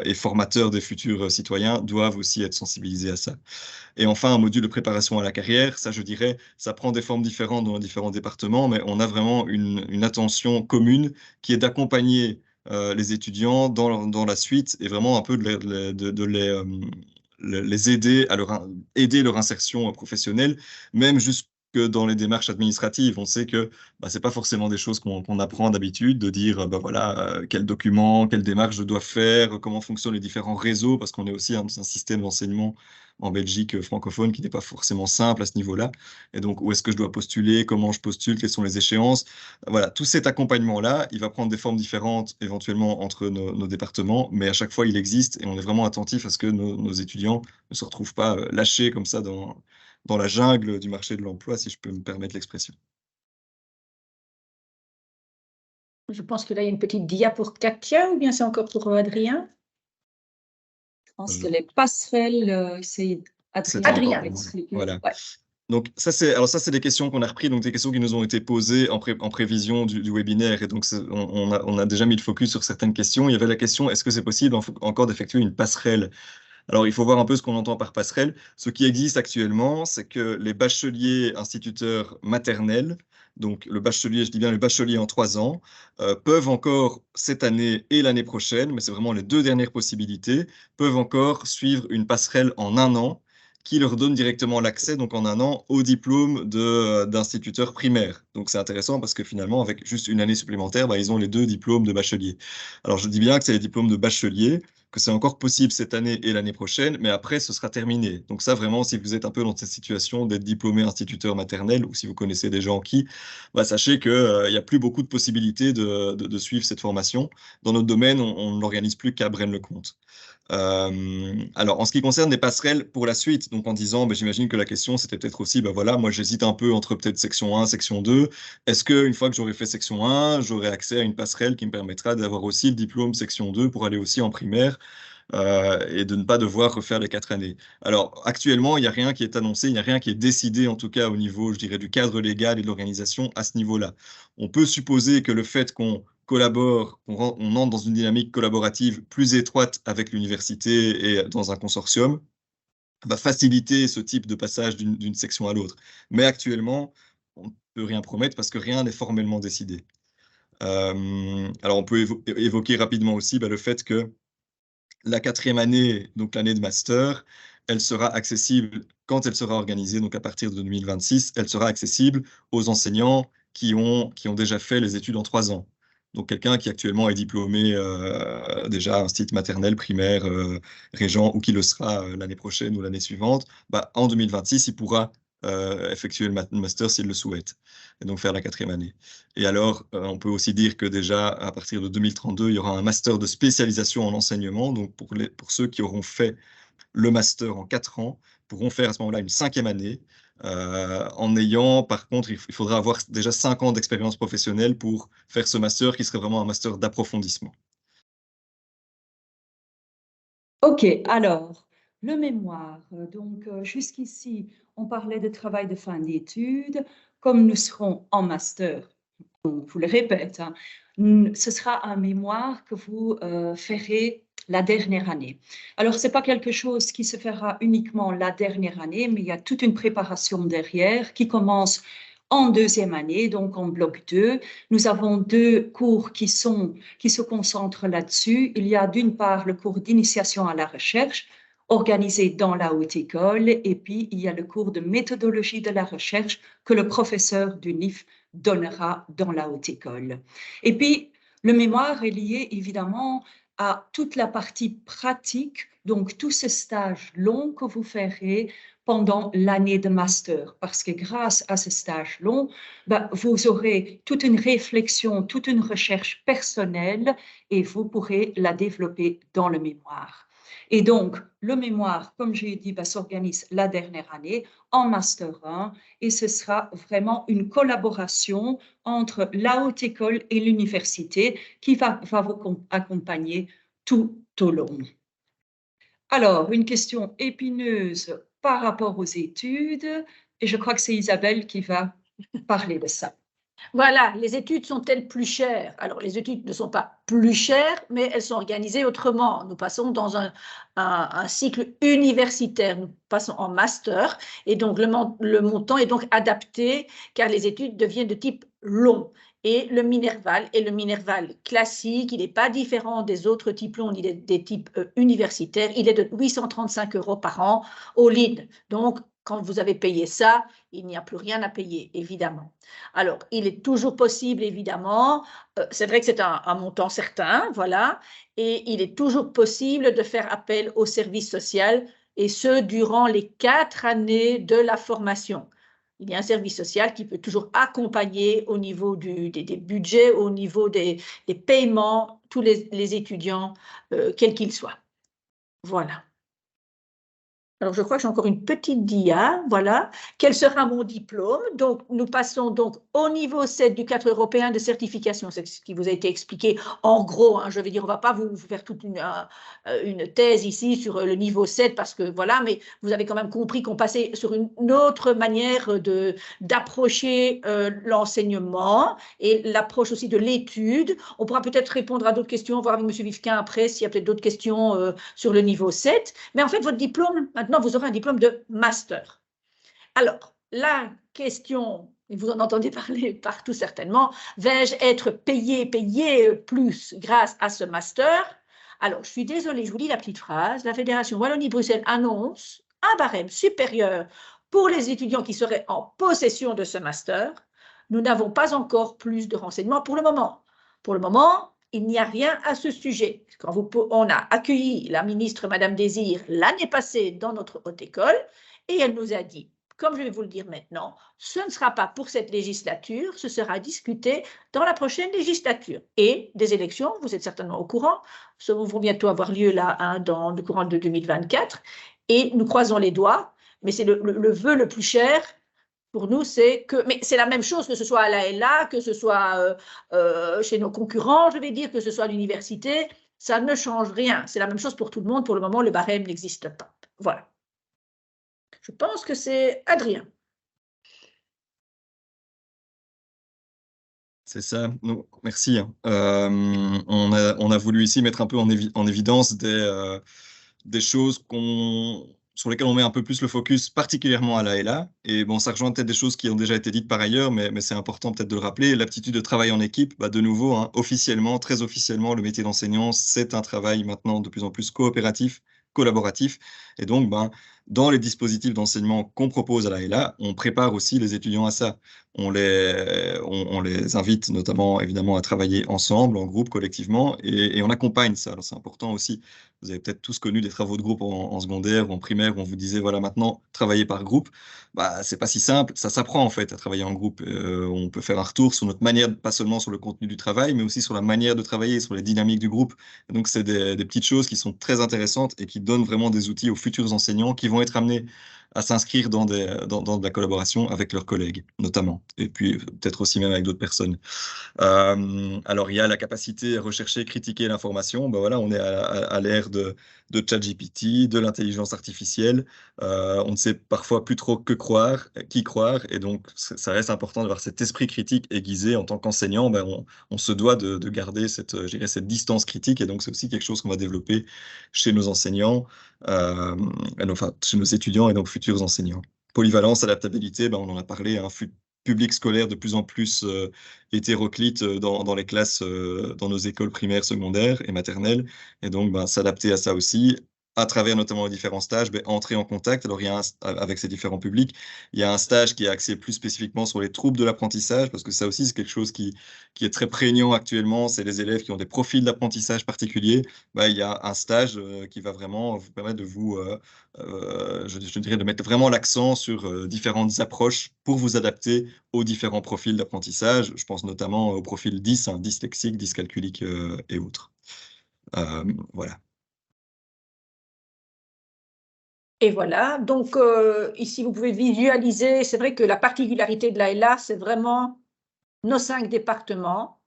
et formateurs des futurs citoyens, doivent aussi être sensibilisés à ça. Et enfin, un module de préparation à la carrière, ça, je dirais, ça prend des formes différentes dans les différents départements, mais on a vraiment une attention commune qui est d'accompagner les étudiants dans la suite et vraiment un peu les aider à aider leur insertion professionnelle, même jusque dans les démarches administratives. On sait que c'est pas forcément des choses qu'on apprend d'habitude, de dire voilà, quel document, quelle démarche je dois faire, comment fonctionnent les différents réseaux, parce qu'on est aussi un système d'enseignement en Belgique francophone qui n'est pas forcément simple à ce niveau-là. Et donc, où est-ce que je dois postuler, comment je postule, quelles sont les échéances. Voilà, tout cet accompagnement-là, il va prendre des formes différentes éventuellement entre nos départements, mais à chaque fois, il existe et on est vraiment attentif à ce que nos étudiants ne se retrouvent pas lâchés comme ça dans la jungle du marché de l'emploi, si je peux me permettre l'expression. Je pense que là, il y a une petite dia pour Katia, ou bien c'est encore pour Adrien? Je pense que les passerelles, c'est Adrien. Voilà. Ouais. Donc ça c'est des questions qu'on a repris, donc des questions qui nous ont été posées en prévision du webinaire, et donc on a déjà mis le focus sur certaines questions. Il y avait la question, est-ce que c'est possible encore d'effectuer une passerelle? Alors il faut voir un peu ce qu'on entend par passerelle. Ce qui existe actuellement, c'est que les bacheliers instituteurs maternels, donc le bachelier, je dis bien le bachelier en 3 ans, peuvent encore cette année et l'année prochaine, mais c'est vraiment les 2 dernières possibilités, peuvent encore suivre une passerelle en 1 an qui leur donne directement l'accès, donc en 1 an, au diplôme d'instituteur primaire. Donc c'est intéressant parce que finalement, avec juste une année supplémentaire, ils ont les 2 diplômes de bachelier. Alors je dis bien que c'est les diplômes de bachelier, que c'est encore possible cette année et l'année prochaine, mais après, ce sera terminé. Donc ça, vraiment, si vous êtes un peu dans cette situation d'être diplômé instituteur maternel, ou si vous connaissez des gens qui, sachez qu'il n'y a plus beaucoup de possibilités de suivre cette formation. Dans notre domaine, on ne l'organise plus qu'à Braine-le-Comte. Alors, en ce qui concerne les passerelles pour la suite, donc en disant, j'imagine que la question, c'était peut-être aussi, voilà, moi j'hésite un peu entre peut-être section 1, section 2. Est-ce qu'une fois que j'aurai fait section 1, j'aurai accès à une passerelle qui me permettra d'avoir aussi le diplôme section 2 pour aller aussi en primaire et de ne pas devoir refaire les 4 années? Alors, actuellement, il n'y a rien qui est annoncé, il n'y a rien qui est décidé, en tout cas au niveau, je dirais, du cadre légal et de l'organisation à ce niveau-là. On peut supposer que le fait qu'on collabore, on entre dans une dynamique collaborative plus étroite avec l'université et dans un consortium, va faciliter ce type de passage d'une section à l'autre. Mais actuellement, on ne peut rien promettre parce que rien n'est formellement décidé. Alors, on peut évoquer rapidement aussi le fait que la 4e année, donc l'année de master, elle sera accessible quand elle sera organisée, donc à partir de 2026, elle sera accessible aux enseignants qui ont déjà fait les études en 3 ans. Donc quelqu'un qui actuellement est diplômé déjà institut maternel, primaire, régent, ou qui le sera l'année prochaine ou l'année suivante, en 2026, il pourra effectuer le master s'il le souhaite, et donc faire la 4e année. Et alors, on peut aussi dire que déjà, à partir de 2032, il y aura un master de spécialisation en enseignement. Donc, pour ceux qui auront fait le master en 4 ans, pourront faire à ce moment-là une 5e année, en ayant, par contre, il faudra avoir déjà 5 ans d'expérience professionnelle pour faire ce master qui serait vraiment un master d'approfondissement. OK, alors, le mémoire. Donc, jusqu'ici, on parlait de travail de fin d'études. Comme nous serons en master, on vous le répète, ce sera un mémoire que vous ferez la dernière année. Alors, ce n'est pas quelque chose qui se fera uniquement la dernière année, mais il y a toute une préparation derrière qui commence en 2e année, donc en bloc 2. Nous avons 2 cours qui se concentrent là-dessus. Il y a d'une part le cours d'initiation à la recherche, organisé dans la haute école, et puis il y a le cours de méthodologie de la recherche que le professeur du NIF donnera dans la haute école. Et puis, le mémoire est lié évidemment à toute la partie pratique, donc tout ce stage long que vous ferez pendant l'année de master, parce que grâce à ce stage long, vous aurez toute une réflexion, toute une recherche personnelle et vous pourrez la développer dans le mémoire. Et donc, le mémoire, comme j'ai dit, s'organise la dernière année en Master 1 et ce sera vraiment une collaboration entre la haute école et l'université qui va vous accompagner tout au long. Alors, une question épineuse par rapport aux études, et je crois que c'est Isabelle qui va parler de ça. Voilà, les études sont-elles plus chères? Alors, les études ne sont pas plus chères, mais elles sont organisées autrement. Nous passons dans un cycle universitaire, nous passons en master, et donc le montant est donc adapté, car les études deviennent de type long. Et le Minerval est le Minerval classique, il n'est pas différent des autres types longs, ni des types universitaires, il est de 835 € par an au LID. Donc, quand vous avez payé ça, il n'y a plus rien à payer, évidemment. Alors, il est toujours possible, évidemment, c'est vrai que c'est un montant certain, voilà, et il est toujours possible de faire appel au service social, et ce, durant les 4 années de la formation. Il y a un service social qui peut toujours accompagner au niveau des budgets, au niveau des paiements, tous les étudiants, quels qu'ils soient. Voilà. Alors, je crois que j'ai encore une petite dia, voilà. Quel sera mon diplôme? Donc, nous passons donc au niveau 7 du cadre européen de certification. C'est ce qui vous a été expliqué en gros. Hein, je vais dire, on ne va pas vous faire toute une thèse ici sur le niveau 7 parce que voilà, mais vous avez quand même compris qu'on passait sur une autre manière d'approcher l'enseignement et l'approche aussi de l'étude. On pourra peut-être répondre à d'autres questions, voir avec M. Vivquin après s'il y a peut-être d'autres questions sur le niveau 7. Mais en fait, votre diplôme, maintenant, vous aurez un diplôme de master. Alors, la question, et vous en entendez parler partout certainement, vais-je être payé plus grâce à ce master? Alors, je suis désolée, je vous lis la petite phrase. La Fédération Wallonie-Bruxelles annonce un barème supérieur pour les étudiants qui seraient en possession de ce master. Nous n'avons pas encore plus de renseignements pour le moment. Pour le moment, il n'y a rien à ce sujet. Quand on a accueilli la ministre Madame Désir l'année passée dans notre haute école et elle nous a dit, comme je vais vous le dire maintenant, ce ne sera pas pour cette législature, ce sera discuté dans la prochaine législature. Et des élections, vous êtes certainement au courant, vont bientôt avoir lieu là dans le courant de 2024 et nous croisons les doigts, mais c'est le vœu le plus cher. Pour nous, mais c'est la même chose que ce soit à la LA, que ce soit chez nos concurrents, je vais dire, que ce soit à l'université, ça ne change rien. C'est la même chose pour tout le monde. Pour le moment, le barème n'existe pas. Voilà. Je pense que c'est Adrien. C'est ça. Non, merci. On a voulu ici mettre un peu en évidence des choses sur lesquelles on met un peu plus le focus, particulièrement à la LA. Et bon, ça rejoint peut-être des choses qui ont déjà été dites par ailleurs, mais c'est important peut-être de le rappeler. L'aptitude de travail en équipe, de nouveau, hein, officiellement, très officiellement, le métier d'enseignant, c'est un travail maintenant de plus en plus coopératif, collaboratif. Et donc, dans les dispositifs d'enseignement qu'on propose à la LA, on prépare aussi les étudiants à ça. On les invite notamment, évidemment, à travailler ensemble, en groupe, collectivement, et on accompagne ça. Alors, c'est important aussi. Vous avez peut-être tous connu des travaux de groupe en secondaire ou en primaire où on vous disait, voilà, maintenant, travailler par groupe. C'est pas si simple. Ça s'apprend, en fait, à travailler en groupe. On peut faire un retour sur notre manière, pas seulement sur le contenu du travail, mais aussi sur la manière de travailler, sur les dynamiques du groupe. Et donc, c'est des petites choses qui sont très intéressantes et qui donnent vraiment des outils aux futurs enseignants qui vont être amenés à s'inscrire dans de la collaboration avec leurs collègues, notamment, et puis peut-être aussi même avec d'autres personnes. Alors, il y a la capacité à rechercher, critiquer l'information. Voilà, on est à l'ère de ChatGPT, de l'intelligence artificielle. On ne sait parfois plus trop qui croire, et donc ça reste important d'avoir cet esprit critique aiguisé. En tant qu'enseignant, on se doit de garder cette distance critique, et donc c'est aussi quelque chose qu'on va développer chez nos enseignants, chez nos étudiants et donc futurs enseignants. Polyvalence, adaptabilité, on en a parlé, un public scolaire de plus en plus hétéroclite dans les classes, dans nos écoles primaires, secondaires et maternelles, et donc s'adapter à ça aussi, à travers notamment les différents stages, entrer en contact. Alors, avec ces différents publics, il y a un stage qui est axé plus spécifiquement sur les troubles de l'apprentissage, parce que ça aussi, c'est quelque chose qui est très prégnant actuellement. C'est les élèves qui ont des profils d'apprentissage particuliers. Il y a un stage qui va vraiment vous permettre de je dirais, de mettre vraiment l'accent sur différentes approches pour vous adapter aux différents profils d'apprentissage. Je pense notamment au profil 10, dyslexique, dyscalculique et autres. Voilà. Et voilà, donc ici vous pouvez visualiser, c'est vrai que la particularité de l'AELA, c'est vraiment nos 5 départements,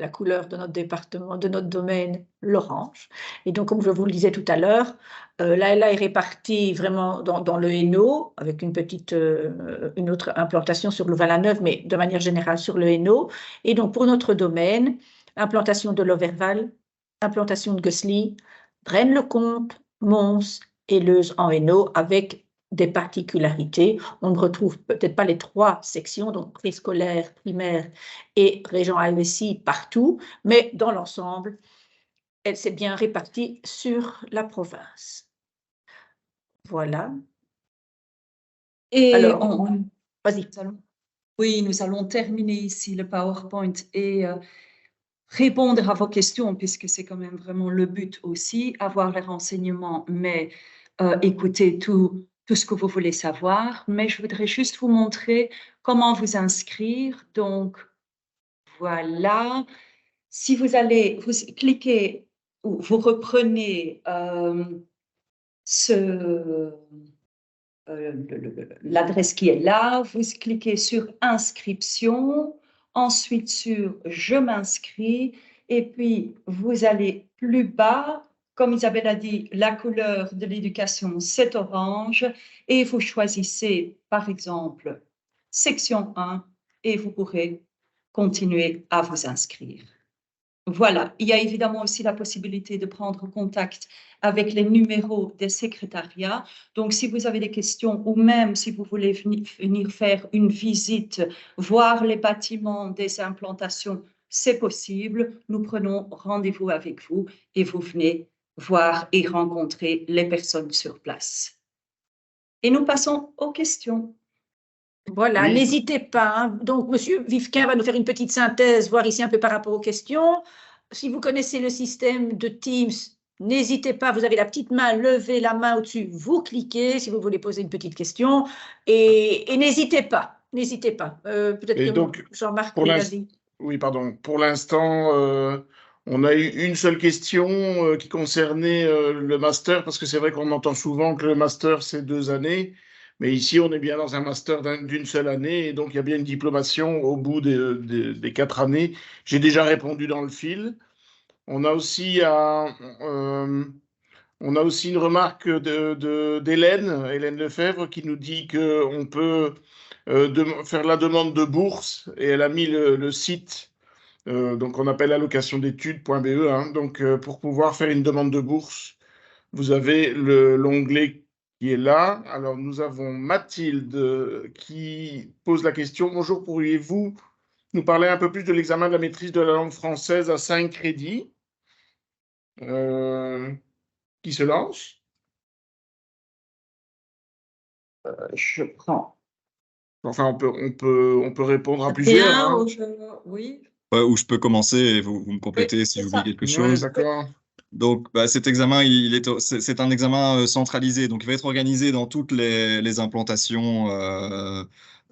la couleur de notre département, de notre domaine, l'orange. Et donc, comme je vous le disais tout à l'heure, l'AELA est répartie vraiment dans le Hainaut, avec une autre implantation sur Louvain-la-Neuve, mais de manière générale sur le Hainaut. Et donc, pour notre domaine, implantation de l'Auverval, implantation de Gosselies, Braine-le-Comte, Mons et Leuze en Hainaut, avec des particularités. On ne retrouve peut-être pas les 3 sections, donc préscolaire, primaire et région AESI partout, mais dans l'ensemble, elle s'est bien répartie sur la province. Voilà. Et alors, vas-y. Oui, nous allons terminer ici le PowerPoint et répondre à vos questions, puisque c'est quand même vraiment le but aussi, avoir les renseignements, mais écouter tout ce que vous voulez savoir. Mais je voudrais juste vous montrer comment vous inscrire. Donc, voilà. Si vous cliquez ou vous reprenez l'adresse qui est là, vous cliquez sur inscription, ensuite sur je m'inscris, et puis vous allez plus bas. Comme Isabelle a dit, la couleur de l'éducation, c'est orange, et vous choisissez, par exemple, section 1, et vous pourrez continuer à vous inscrire. Voilà, il y a évidemment aussi la possibilité de prendre contact avec les numéros des secrétariats. Donc, si vous avez des questions ou même si vous voulez venir faire une visite, voir les bâtiments des implantations, c'est possible. Nous prenons rendez-vous avec vous et vous venez voir et rencontrer les personnes sur place. Et nous passons aux questions. Voilà, Oui. N'hésitez pas. Hein. Donc, Monsieur Vivquin va nous faire une petite synthèse, voir ici un peu par rapport aux questions. Si vous connaissez le système de Teams, n'hésitez pas, vous avez la petite main, levez la main au-dessus, vous cliquez si vous voulez poser une petite question. Et n'hésitez pas, n'hésitez pas. Peut-être que donc, Jean-Marc, vas-y. Oui, pardon. Pour l'instant, on a eu une seule question qui concernait le master, parce que c'est vrai qu'on entend souvent que le master, c'est 2 années. Mais ici, on est bien dans un master d'une seule année, et donc il y a bien une diplomation au bout des 4 années. J'ai déjà répondu dans le fil. On a aussi, une remarque d'Hélène, Hélène Lefebvre, qui nous dit qu'on peut faire la demande de bourse, et elle a mis le site, donc on appelle allocationdetudes.be. Hein. Donc pour pouvoir faire une demande de bourse, vous avez l'onglet qui est là. Alors, nous avons Mathilde qui pose la question. Bonjour, pourriez-vous nous parler un peu plus de l'examen de la maîtrise de la langue française à 5 crédits qui se lance? Je prends. Enfin, on peut répondre à plusieurs. Hein. Oui. Où je peux commencer et vous me complétez si j'oublie quelque chose. D'accord. Donc, cet examen, c'est un examen centralisé. Donc, il va être organisé dans toutes les implantations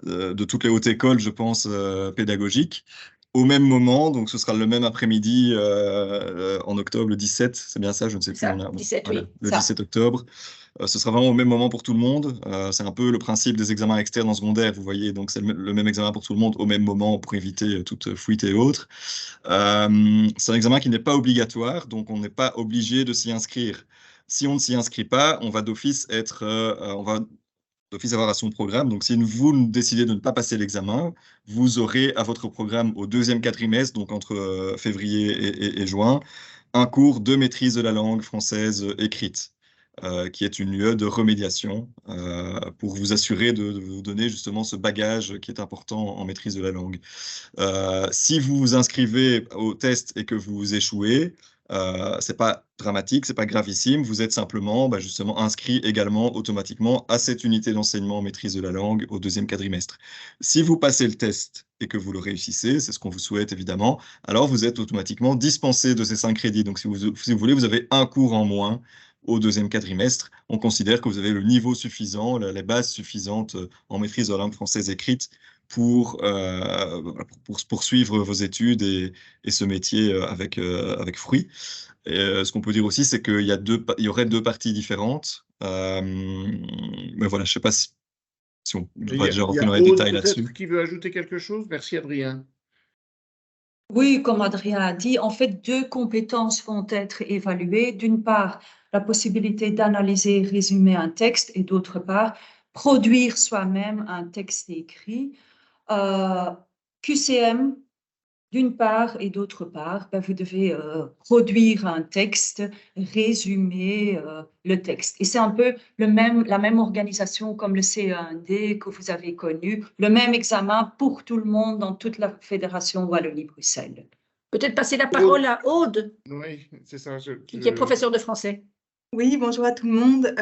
de toutes les hautes écoles, je pense, pédagogiques, au même moment. Donc, ce sera le même après-midi en octobre, le 17. C'est bien ça, je ne sais plus. Ça, 17, voilà, oui. le 17 octobre. Ce sera vraiment au même moment pour tout le monde. C'est un peu le principe des examens externes en secondaire, vous voyez. Donc, c'est le même examen pour tout le monde au même moment pour éviter toute fuite et autres. C'est un examen qui n'est pas obligatoire, donc on n'est pas obligé de s'y inscrire. Si on ne s'y inscrit pas, on va d'office avoir à son programme. Donc, si vous décidez de ne pas passer l'examen, vous aurez à votre programme au 2e quadrimestre, donc entre février et juin, un cours de maîtrise de la langue française écrite. Qui est une lieu de remédiation pour vous assurer de vous donner justement ce bagage qui est important en maîtrise de la langue. Si vous vous inscrivez au test et que vous échouez, C'est pas dramatique, c'est pas gravissime. Vous êtes simplement, justement, inscrit également automatiquement à cette unité d'enseignement en maîtrise de la langue au 2e quadrimestre. Si vous passez le test et que vous le réussissez, c'est ce qu'on vous souhaite évidemment, alors vous êtes automatiquement dispensé de ces 5 crédits. Donc, si vous voulez, vous avez un cours en moins au 2e quadrimestre. On considère que vous avez le niveau suffisant, les bases suffisantes en maîtrise de la langue française écrite pour poursuivre vos études et ce métier avec fruit. Et, ce qu'on peut dire aussi, c'est qu'il y aurait 2 parties différentes. Mais voilà, je ne sais pas si on va déjà rentrer dans les détails là-dessus. Peut-être qui veut ajouter quelque chose? Merci, Adrien. Oui, comme Adrien a dit, en fait, 2 compétences vont être évaluées. D'une part, la possibilité d'analyser, résumer un texte et d'autre part, produire soi-même un texte écrit. QCM, d'une part, et d'autre part, vous devez produire un texte, résumer le texte. Et c'est un peu la même organisation comme le CE1D que vous avez connu, le même examen pour tout le monde dans toute la Fédération Wallonie-Bruxelles. Peut-être passer la parole à Aude, Oui, c'est ça. qui est professeure de français. Oui, bonjour à tout le monde.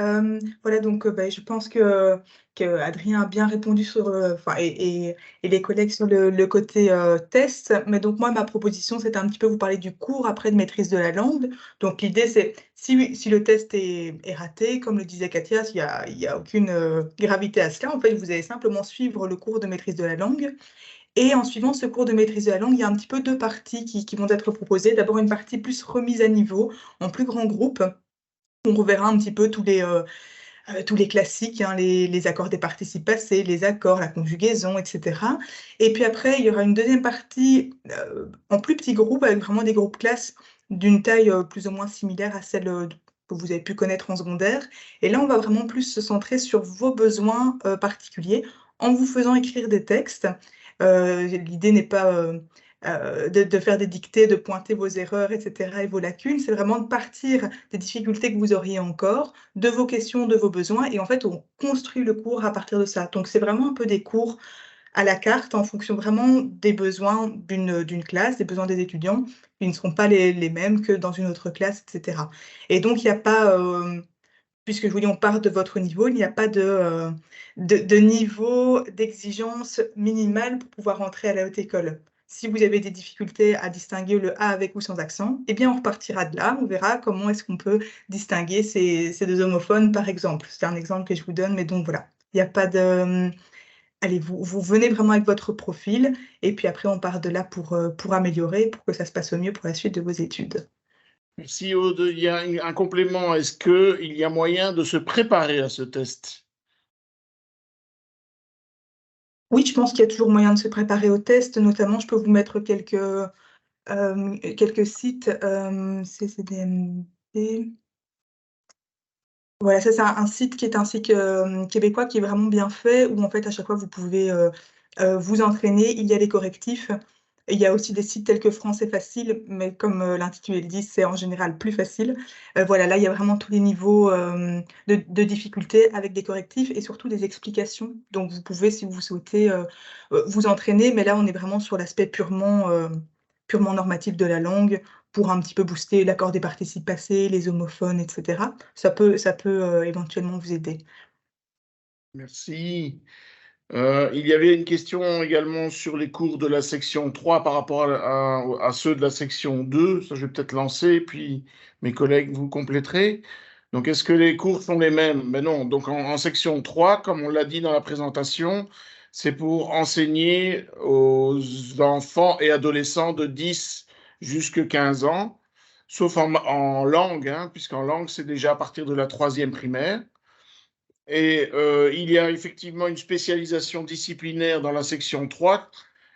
Voilà, donc je pense que Adrien a bien répondu sur, et les collègues sur le côté test. Mais donc moi, ma proposition, c'est un petit peu vous parler du cours après de maîtrise de la langue. Donc l'idée, c'est si le test est raté, comme le disait Katia, il y a aucune gravité à cela. En fait, vous allez simplement suivre le cours de maîtrise de la langue. Et en suivant ce cours de maîtrise de la langue, il y a un petit peu 2 parties qui vont être proposées. D'abord, une partie plus remise à niveau, en plus grand groupe. On reverra un petit peu tous les classiques, hein, les accords des participes passés, les accords, la conjugaison, etc. Et puis après, il y aura une deuxième partie en plus petit groupe, avec vraiment des groupes classes d'une taille plus ou moins similaire à celle que vous avez pu connaître en secondaire. Et là, on va vraiment plus se centrer sur vos besoins particuliers en vous faisant écrire des textes. L'idée n'est pas de faire des dictées, de pointer vos erreurs, etc. et vos lacunes. C'est vraiment de partir des difficultés que vous auriez encore, de vos questions, de vos besoins. Et en fait, on construit le cours à partir de ça. Donc, c'est vraiment un peu des cours à la carte en fonction vraiment des besoins d'une classe, des besoins des étudiants. Ils ne seront pas les mêmes que dans une autre classe, etc. Et donc, il n'y a pas, puisque je vous dis, on part de votre niveau, il n'y a pas de niveau d'exigence minimale pour pouvoir entrer à la haute école. Si vous avez des difficultés à distinguer le A avec ou sans accent, eh bien, on repartira de là. On verra comment est-ce qu'on peut distinguer ces 2 homophones, par exemple. C'est un exemple que je vous donne, mais donc voilà. Il n'y a pas de... Allez, vous venez vraiment avec votre profil, et puis après, on part de là pour améliorer, pour que ça se passe au mieux pour la suite de vos études. Merci, Aude. Il y a un complément. Est-ce qu'il y a moyen de se préparer à ce test? Oui, je pense qu'il y a toujours moyen de se préparer au test. Notamment, je peux vous mettre quelques sites. CCDMP. Voilà, ça, c'est un site qui est un site québécois qui est vraiment bien fait, où en fait, à chaque fois, vous pouvez vous entraîner. Il y a les correctifs. Il y a aussi des sites tels que Français Facile, mais comme l'intitulé le dit, c'est en général plus facile. Voilà, là, il y a vraiment tous les niveaux de difficulté avec des correctifs et surtout des explications. Donc, vous pouvez, si vous souhaitez, vous entraîner, mais là, on est vraiment sur l'aspect purement normatif de la langue pour un petit peu booster l'accord des participes passés, les homophones, etc. Ça peut éventuellement vous aider. Merci. Il y avait une question également sur les cours de la section 3 par rapport à ceux de la section 2. Ça, je vais peut-être lancer, puis mes collègues vous compléterez. Donc, est-ce que les cours sont les mêmes? Mais non. Donc, en section 3, comme on l'a dit dans la présentation, c'est pour enseigner aux enfants et adolescents de 10 jusqu'à 15 ans, sauf en langue, hein, puisqu'en langue, c'est déjà à partir de la 3e primaire. Et il y a effectivement une spécialisation disciplinaire dans la section 3.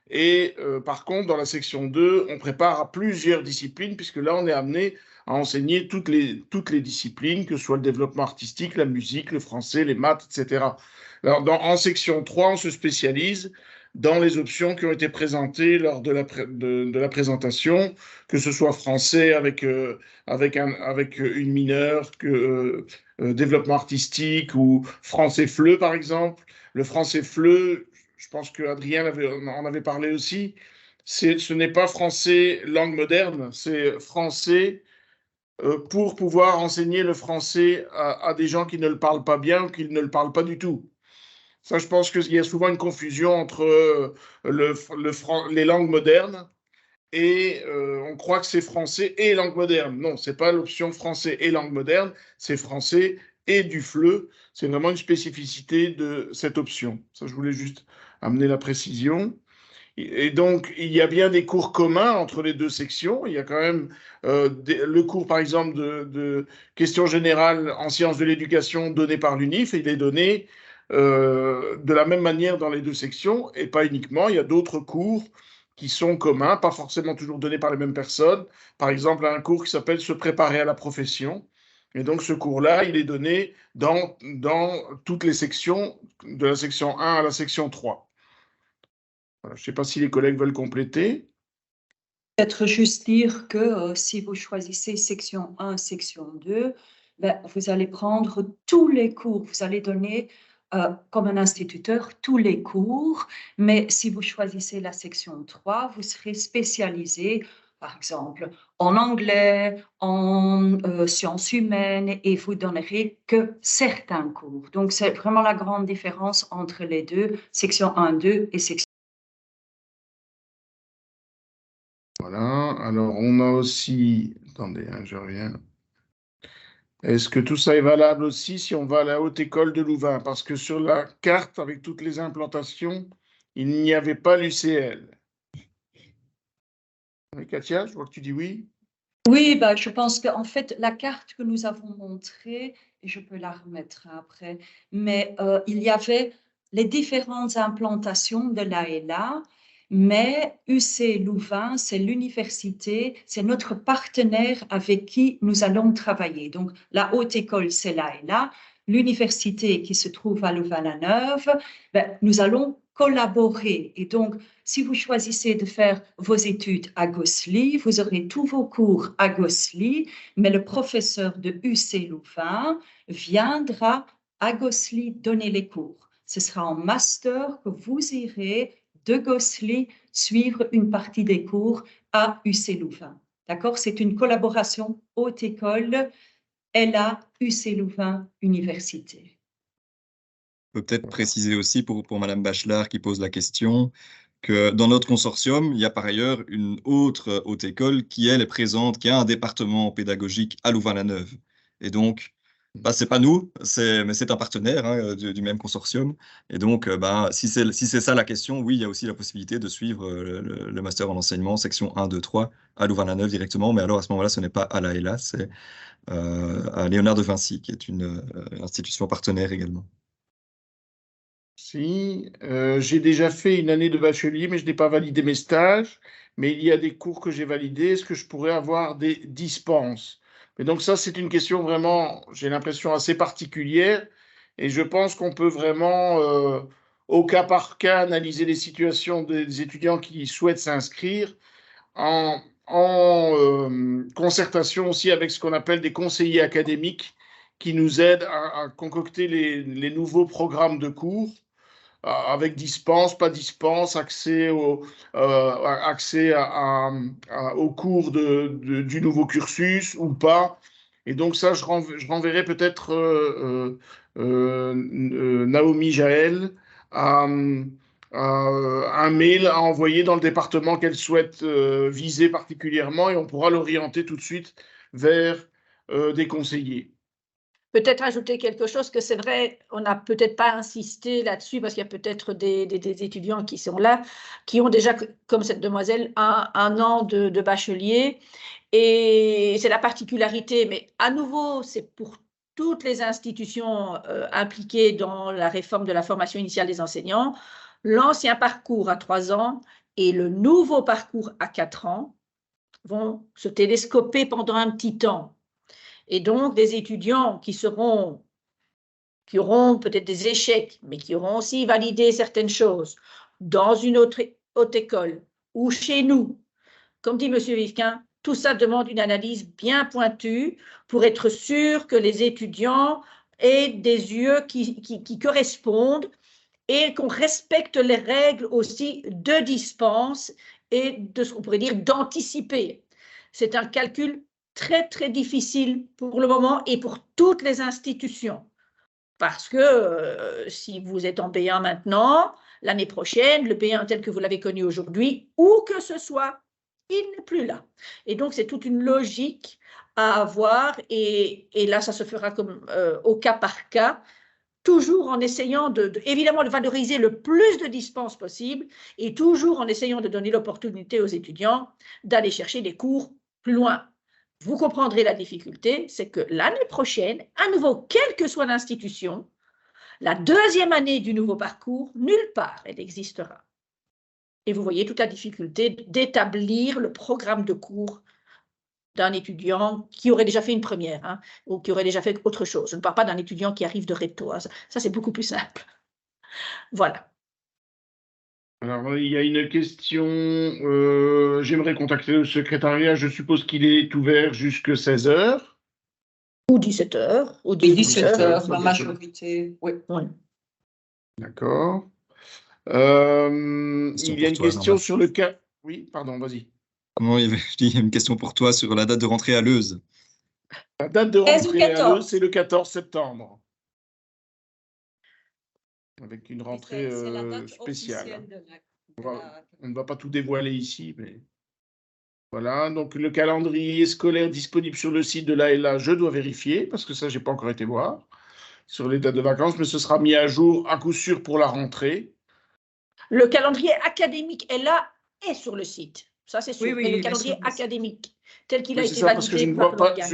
Et par contre, dans la section 2, on prépare à plusieurs disciplines, puisque là, on est amené à enseigner toutes les disciplines, que ce soit le développement artistique, la musique, le français, les maths, etc. Alors, en section 3, on se spécialise dans les options qui ont été présentées lors de la présentation, que ce soit français avec une mineure, développement artistique ou français FLE, par exemple. Le français FLE, je pense qu'Adrien en avait parlé aussi, ce n'est pas français langue moderne, c'est français pour pouvoir enseigner le français à des gens qui ne le parlent pas bien ou qui ne le parlent pas du tout. Ça, je pense qu'il y a souvent une confusion entre les langues modernes et on croit que c'est français et langue moderne. Non, ce n'est pas l'option français et langue moderne, c'est français et du FLE. C'est vraiment une spécificité de cette option. Ça, je voulais juste amener la précision. Et donc, il y a bien des cours communs entre les deux sections. Il y a quand même le cours, par exemple, de questions générales en sciences de l'éducation donné par l'UNIF, et il est donné de la même manière dans les deux sections, et pas uniquement. Il y a d'autres cours qui sont communs, pas forcément toujours donnés par les mêmes personnes. Par exemple, un cours qui s'appelle « Se préparer à la profession ». Et donc, ce cours-là, il est donné dans toutes les sections, de la section 1 à la section 3. Voilà, je ne sais pas si les collègues veulent compléter. Peut-être juste dire que si vous choisissez section 1, section 2, ben, vous allez prendre tous les cours, vous allez donner comme un instituteur tous les cours, mais si vous choisissez la section 3, vous serez spécialisé, par exemple, en anglais, en sciences humaines, et vous donnerez que certains cours. Donc, c'est vraiment la grande différence entre les deux, section 1, 2 et section. Voilà, alors on a aussi, attendez, hein, je reviens. Est-ce que tout ça est valable aussi si on va à la Haute École de Louvain? Parce que sur la carte, avec toutes les implantations, il n'y avait pas l'UCL. Katia, je vois que tu dis oui. Oui, bah, je pense qu'en fait, la carte que nous avons montrée, et je peux la remettre après, mais il y avait les différentes implantations de là et là, mais UC Louvain, c'est l'université, c'est notre partenaire avec qui nous allons travailler. Donc, la haute école, c'est là et là. L'université qui se trouve à Louvain-la-Neuve, ben, nous allons collaborer. Et donc, si vous choisissez de faire vos études à Gosselies, vous aurez tous vos cours à Gosselies, mais le professeur de UC Louvain viendra à Gosselies donner les cours. Ce sera en master que vous irez de Gosselies suivre une partie des cours à UC Louvain. D'accord? C'est une collaboration haute école, LA, UC Louvain, université. On peut peut-être préciser aussi pour Madame Bachelard qui pose la question que dans notre consortium, il y a par ailleurs une autre haute école qui, elle, est présente, qui a un département pédagogique à Louvain-la-Neuve. Et donc, bah, ce n'est pas nous, mais c'est un partenaire hein, du même consortium. Et donc, bah, si c'est ça la question, oui, il y a aussi la possibilité de suivre le master en enseignement, section 1, 2, 3, à Louvain-la-Neuve directement. Mais alors, à ce moment-là, ce n'est pas à la HELA, c'est à Léonard de Vinci, qui est une institution partenaire également. Si, j'ai déjà fait une année de bachelier, mais je n'ai pas validé mes stages. Mais il y a des cours que j'ai validés. Est-ce que je pourrais avoir des dispenses? Mais donc ça, c'est une question vraiment, j'ai l'impression, assez particulière. Et je pense qu'on peut vraiment, au cas par cas, analyser les situations des étudiants qui souhaitent s'inscrire en concertation aussi avec ce qu'on appelle des conseillers académiques qui nous aident à concocter les nouveaux programmes de cours avec dispense, pas dispense, accès aux cours du nouveau cursus ou pas. Et donc ça, je renverrai peut-être Naomi Jaël à un mail à envoyer dans le département qu'elle souhaite viser particulièrement et on pourra l'orienter tout de suite vers des conseillers. Peut-être ajouter quelque chose que c'est vrai, on n'a peut-être pas insisté là-dessus parce qu'il y a peut-être des étudiants qui sont là, qui ont déjà, comme cette demoiselle, un an de bachelier. Et c'est la particularité, mais à nouveau, c'est pour toutes les institutions impliquées dans la réforme de la formation initiale des enseignants, l'ancien parcours à 3 ans et le nouveau parcours à 4 ans vont se télescoper pendant un petit temps. Et donc, des étudiants qui auront peut-être des échecs, mais qui auront aussi validé certaines choses dans une autre haute école ou chez nous, comme dit M. Vivquin, tout ça demande une analyse bien pointue pour être sûr que les étudiants aient des yeux qui correspondent et qu'on respecte les règles aussi de dispense et de ce qu'on pourrait dire d'anticiper. C'est un calcul très, très difficile pour le moment et pour toutes les institutions. Parce que si vous êtes en B1 maintenant, l'année prochaine, le B1 tel que vous l'avez connu aujourd'hui, où que ce soit, il n'est plus là. Et donc, c'est toute une logique à avoir. Et là, ça se fera comme au cas par cas, toujours en essayant évidemment de valoriser le plus de dispenses possible et toujours en essayant de donner l'opportunité aux étudiants d'aller chercher des cours plus loin. Vous comprendrez la difficulté, c'est que l'année prochaine, à nouveau, quelle que soit l'institution, la deuxième année du nouveau parcours, nulle part elle existera. Et vous voyez toute la difficulté d'établir le programme de cours d'un étudiant qui aurait déjà fait une première, hein, ou qui aurait déjà fait autre chose. Je ne parle pas d'un étudiant qui arrive de recto. Hein. Ça, c'est beaucoup plus simple. Voilà. Alors, il y a une question. J'aimerais contacter le secrétariat. Je suppose qu'il est ouvert jusqu'à 16 h. Ou 17 h. Ou 17 heures, h, la majorité, oui. D'accord. Il y a une question sur le cas. Oui, pardon, vas-y. Non, il y a une question pour toi sur la date de rentrée à Leuze. La date de rentrée à Leuze, c'est le 14 septembre. Avec une rentrée spéciale. On ne va pas tout dévoiler ici, mais voilà. Donc, le calendrier scolaire disponible sur le site de l'AELA, je dois vérifier, parce que ça, je n'ai pas encore été voir, sur les dates de vacances, mais ce sera mis à jour à coup sûr pour la rentrée. Le calendrier académique est là et sur le site. Ça, c'est sûr. Oui, mais le calendrier académique, tel qu'il a été validé. Parce que je ne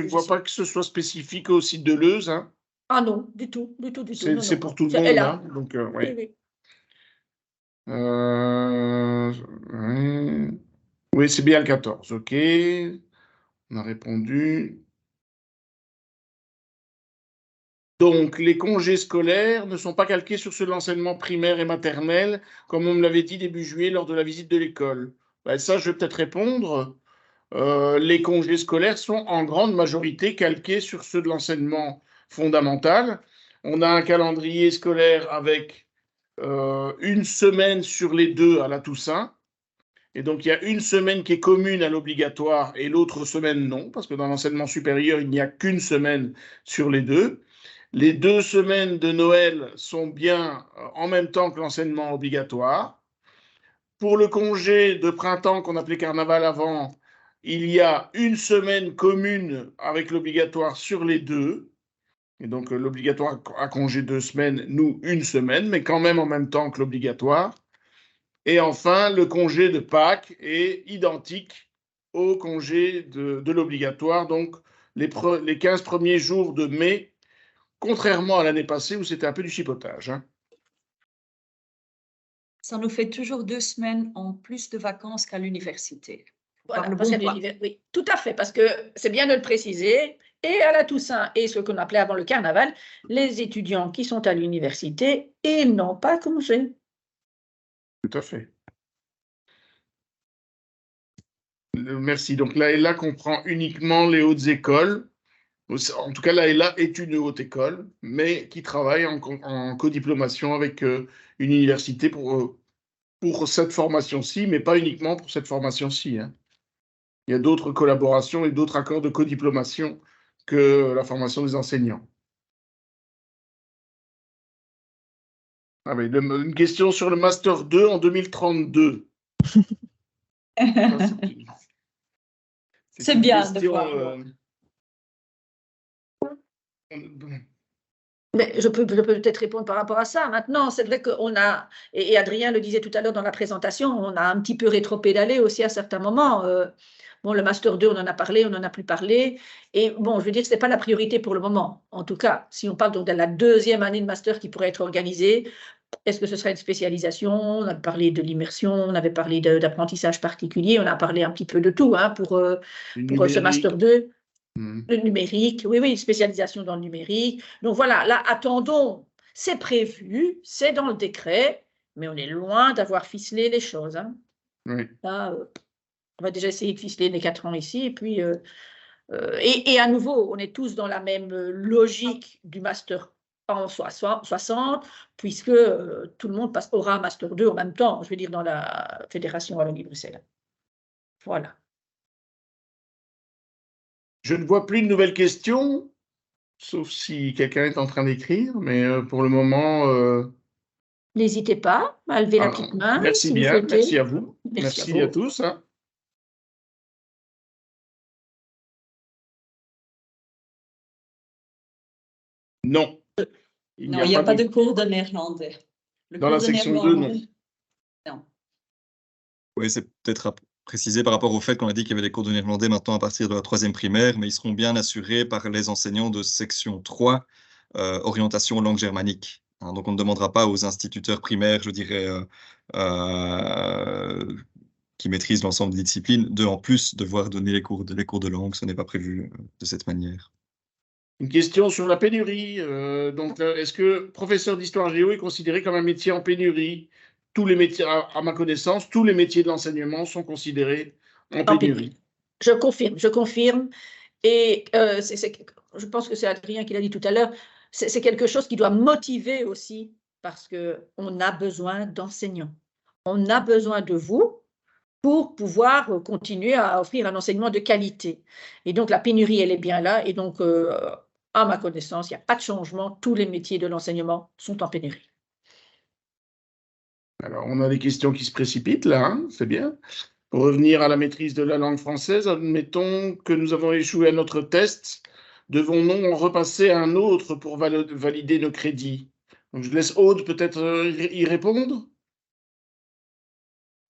vois pas que ce soit spécifique au site de Leuze. Hein. Ah non, du tout. C'est pour tout le monde. Hein, donc, oui. Oui, c'est bien le 14. OK. On a répondu. Donc, les congés scolaires ne sont pas calqués sur ceux de l'enseignement primaire et maternel, comme on me l'avait dit début juillet lors de la visite de l'école. Ben, ça, je vais peut-être répondre. Les congés scolaires sont en grande majorité calqués sur ceux de l'enseignement fondamental. On a un calendrier scolaire avec une semaine sur les deux à la Toussaint. Et donc, il y a une semaine qui est commune à l'obligatoire et l'autre semaine non, parce que dans l'enseignement supérieur, il n'y a qu'une semaine sur les deux. Les 2 semaines de Noël sont bien en même temps que l'enseignement obligatoire. Pour le congé de printemps qu'on appelait carnaval avant, il y a une semaine commune avec l'obligatoire sur les deux. Et donc, l'obligatoire a congé 2 semaines, nous, une semaine, mais quand même en même temps que l'obligatoire. Et enfin, le congé de Pâques est identique au congé de l'obligatoire. Donc, les 15 premiers jours de mai, contrairement à l'année passée où c'était un peu du chipotage. Hein. Ça nous fait toujours 2 semaines en plus de vacances qu'à l'université. Voilà, oui, tout à fait, parce que c'est bien de le préciser. Et à la Toussaint et ce qu'on appelait avant le carnaval, les étudiants qui sont à l'université, ils n'ont pas congé. Tout à fait. Merci. Donc l'AELA comprend uniquement les hautes écoles. En tout cas, l'AELA est une haute école, mais qui travaille en codiplomation avec une université pour cette formation-ci, mais pas uniquement pour cette formation-ci. Hein. Il y a d'autres collaborations et d'autres accords de codiplomation que la formation des enseignants. Ah oui, une question sur le Master 2 en 2032. C'est bien de voir. Mais je peux peut-être répondre par rapport à ça. Maintenant, c'est vrai qu'on a, et Adrien le disait tout à l'heure dans la présentation, on a un petit peu rétropédalé aussi à certains moments. Bon, le Master 2, on en a parlé, on n'en a plus parlé. Et bon, je veux dire que ce n'est pas la priorité pour le moment. En tout cas, si on parle donc de la deuxième année de Master qui pourrait être organisée, est-ce que ce serait une spécialisation? On avait parlé de l'immersion, on avait parlé d'apprentissage particulier, on a parlé un petit peu de tout hein, pour ce Master 2. Le numérique, oui, spécialisation dans le numérique. Donc voilà, là, attendons, c'est prévu, c'est dans le décret, mais on est loin d'avoir ficelé les choses. Hein. Oui. Là, on va déjà essayer de ficeler les 4 ans ici, et puis, et à nouveau, on est tous dans la même logique du Master en 60, puisque tout le monde aura un Master 2 en même temps, je veux dire, dans la Fédération Wallonie-Bruxelles. Voilà. Je ne vois plus de nouvelles questions, sauf si quelqu'un est en train d'écrire, mais pour le moment... N'hésitez pas à lever la petite main merci si vous bien, souhaitez. merci à vous. Merci Merci à tous. Hein. Non. Non, il n'y a pas de cours de néerlandais. Dans la section 2, non. Non. Oui, c'est peut-être à préciser par rapport au fait qu'on a dit qu'il y avait des cours de néerlandais maintenant à partir de la 3e primaire, mais ils seront bien assurés par les enseignants de section 3, orientation langue germanique. Hein, donc on ne demandera pas aux instituteurs primaires, je dirais, qui maîtrisent l'ensemble des disciplines, de en plus devoir donner les cours de langue. Ce n'est pas prévu de cette manière. Une question sur la pénurie. Est-ce que professeur d'histoire géo est considéré comme un métier en pénurie? Tous les métiers, à ma connaissance, tous les métiers de l'enseignement sont considérés en pénurie. Je confirme. Et je pense que c'est Adrien qui l'a dit tout à l'heure, c'est quelque chose qui doit motiver aussi, parce qu'on a besoin d'enseignants. On a besoin de vous pour pouvoir continuer à offrir un enseignement de qualité. Et donc, la pénurie, elle est bien là. Et donc, à ma connaissance, il n'y a pas de changement. Tous les métiers de l'enseignement sont en pénurie. Alors, on a des questions qui se précipitent là, hein, c'est bien. Pour revenir à la maîtrise de la langue française, admettons que nous avons échoué à notre test. Devons-nous en repasser à un autre pour valider nos crédits? Donc, je laisse Aude peut-être y répondre.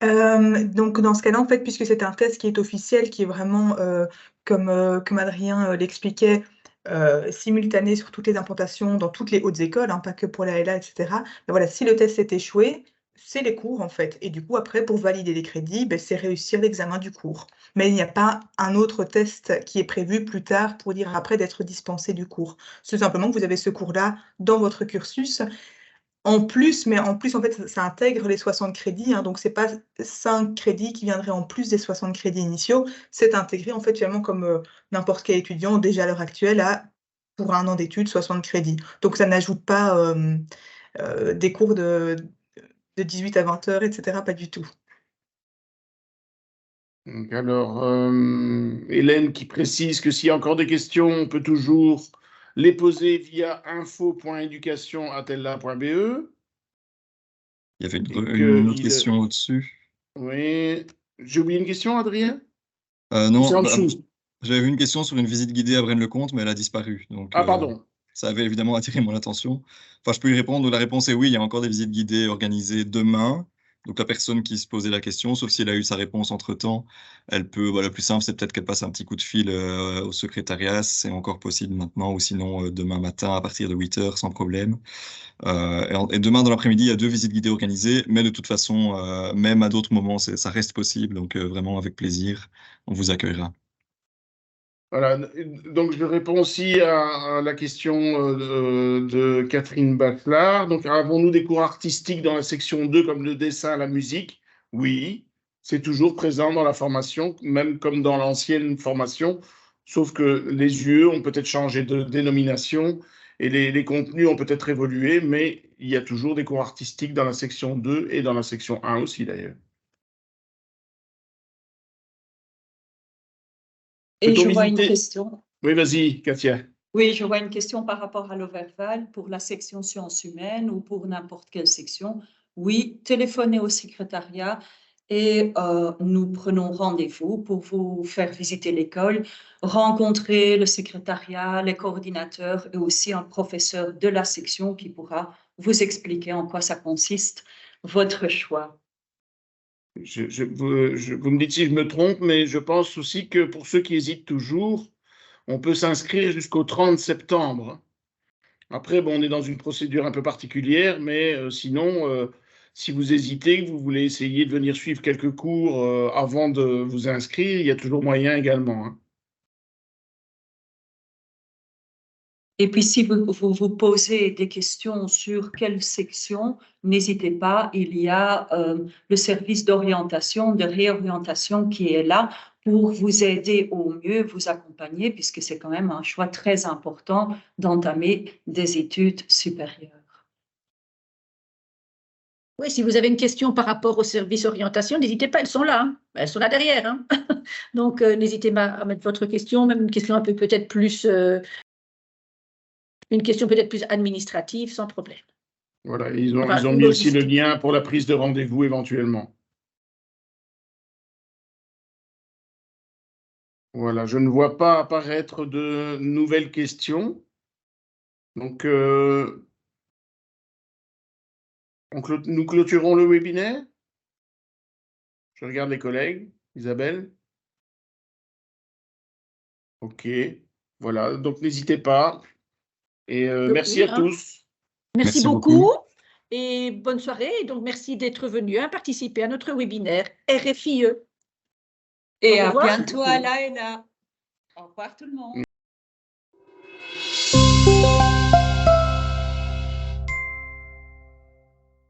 Donc, dans ce cas-là, en fait, puisque c'est un test qui est officiel, qui est vraiment, comme Adrien l'expliquait, simultané sur toutes les implantations, dans toutes les hautes écoles, hein, pas que pour la LA, etc. Mais voilà, si le test est échoué, c'est les cours, en fait. Et du coup, après, pour valider les crédits, c'est réussir l'examen du cours. Mais il n'y a pas un autre test qui est prévu plus tard pour dire après d'être dispensé du cours. C'est simplement que vous avez ce cours-là dans votre cursus. En plus, en fait, ça intègre les 60 crédits, hein, donc c'est pas 5 crédits qui viendraient en plus des 60 crédits initiaux, c'est intégré en fait finalement comme n'importe quel étudiant déjà à l'heure actuelle a, pour un an d'études, 60 crédits. Donc ça n'ajoute pas des cours de 18 à 20 heures, etc., pas du tout. Donc, alors, Hélène qui précise que s'il y a encore des questions, on peut toujours les poser via info.education@ella.be. Il y avait une autre question au-dessus. Oui. J'ai oublié une question, Adrien? Non, c'est en dessous. J'avais vu une question sur une visite guidée à Braine-le-Comte, mais elle a disparu. Donc, pardon. Ça avait évidemment attiré mon attention. Enfin, je peux y répondre. La réponse est oui, il y a encore des visites guidées organisées demain. Donc, la personne qui se posait la question, sauf si elle a eu sa réponse entre-temps, elle peut, le plus simple, c'est peut-être qu'elle passe un petit coup de fil au secrétariat, c'est encore possible maintenant, ou sinon demain matin à partir de 8 heures, sans problème. Et demain dans l'après-midi, il y a 2 visites guidées organisées, mais de toute façon, même à d'autres moments, ça reste possible. Donc, vraiment, avec plaisir, on vous accueillera. Voilà, donc je réponds aussi à la question de Catherine Bachelard. Donc, avons-nous des cours artistiques dans la section 2 comme le dessin, la musique? Oui, c'est toujours présent dans la formation, même comme dans l'ancienne formation, sauf que les UE ont peut-être changé de dénomination et les contenus ont peut-être évolué, mais il y a toujours des cours artistiques dans la section 2 et dans la section 1 aussi d'ailleurs. Et je vois une question. Oui, vas-y, Katia. Oui, je vois une question par rapport à l'Overval pour la section sciences humaines ou pour n'importe quelle section. Oui, téléphonez au secrétariat et nous prenons rendez-vous pour vous faire visiter l'école, rencontrer le secrétariat, les coordinateurs et aussi un professeur de la section qui pourra vous expliquer en quoi ça consiste, votre choix. Vous me dites si je me trompe, mais je pense aussi que pour ceux qui hésitent toujours, on peut s'inscrire jusqu'au 30 septembre. Après, bon, on est dans une procédure un peu particulière, mais sinon, si vous hésitez, que vous voulez essayer de venir suivre quelques cours avant de vous inscrire, il y a toujours moyen également. Hein. Et puis, si vous posez des questions sur quelle section, n'hésitez pas, il y a le service d'orientation, de réorientation qui est là pour vous aider au mieux, vous accompagner, puisque c'est quand même un choix très important d'entamer des études supérieures. Oui, si vous avez une question par rapport au service orientation, n'hésitez pas, elles sont là. Hein. Elles sont là derrière. Hein. Donc, n'hésitez pas à mettre votre question, même une question un peu peut-être plus... une question peut-être plus administrative, sans problème. Voilà, ils ont Enfin, mis aussi le logistique. lien pour la prise de rendez-vous éventuellement. Voilà, je ne vois pas apparaître de nouvelles questions. Donc, nous clôturons le webinaire. Je regarde les collègues. Isabelle? OK. Voilà, donc n'hésitez pas. Et merci à tous. Merci Merci beaucoup. beaucoup. Et bonne soirée. Et donc, merci d'être venu participer à notre webinaire RFIE. Et Au à revoir. bientôt à là et là. Au revoir tout le monde.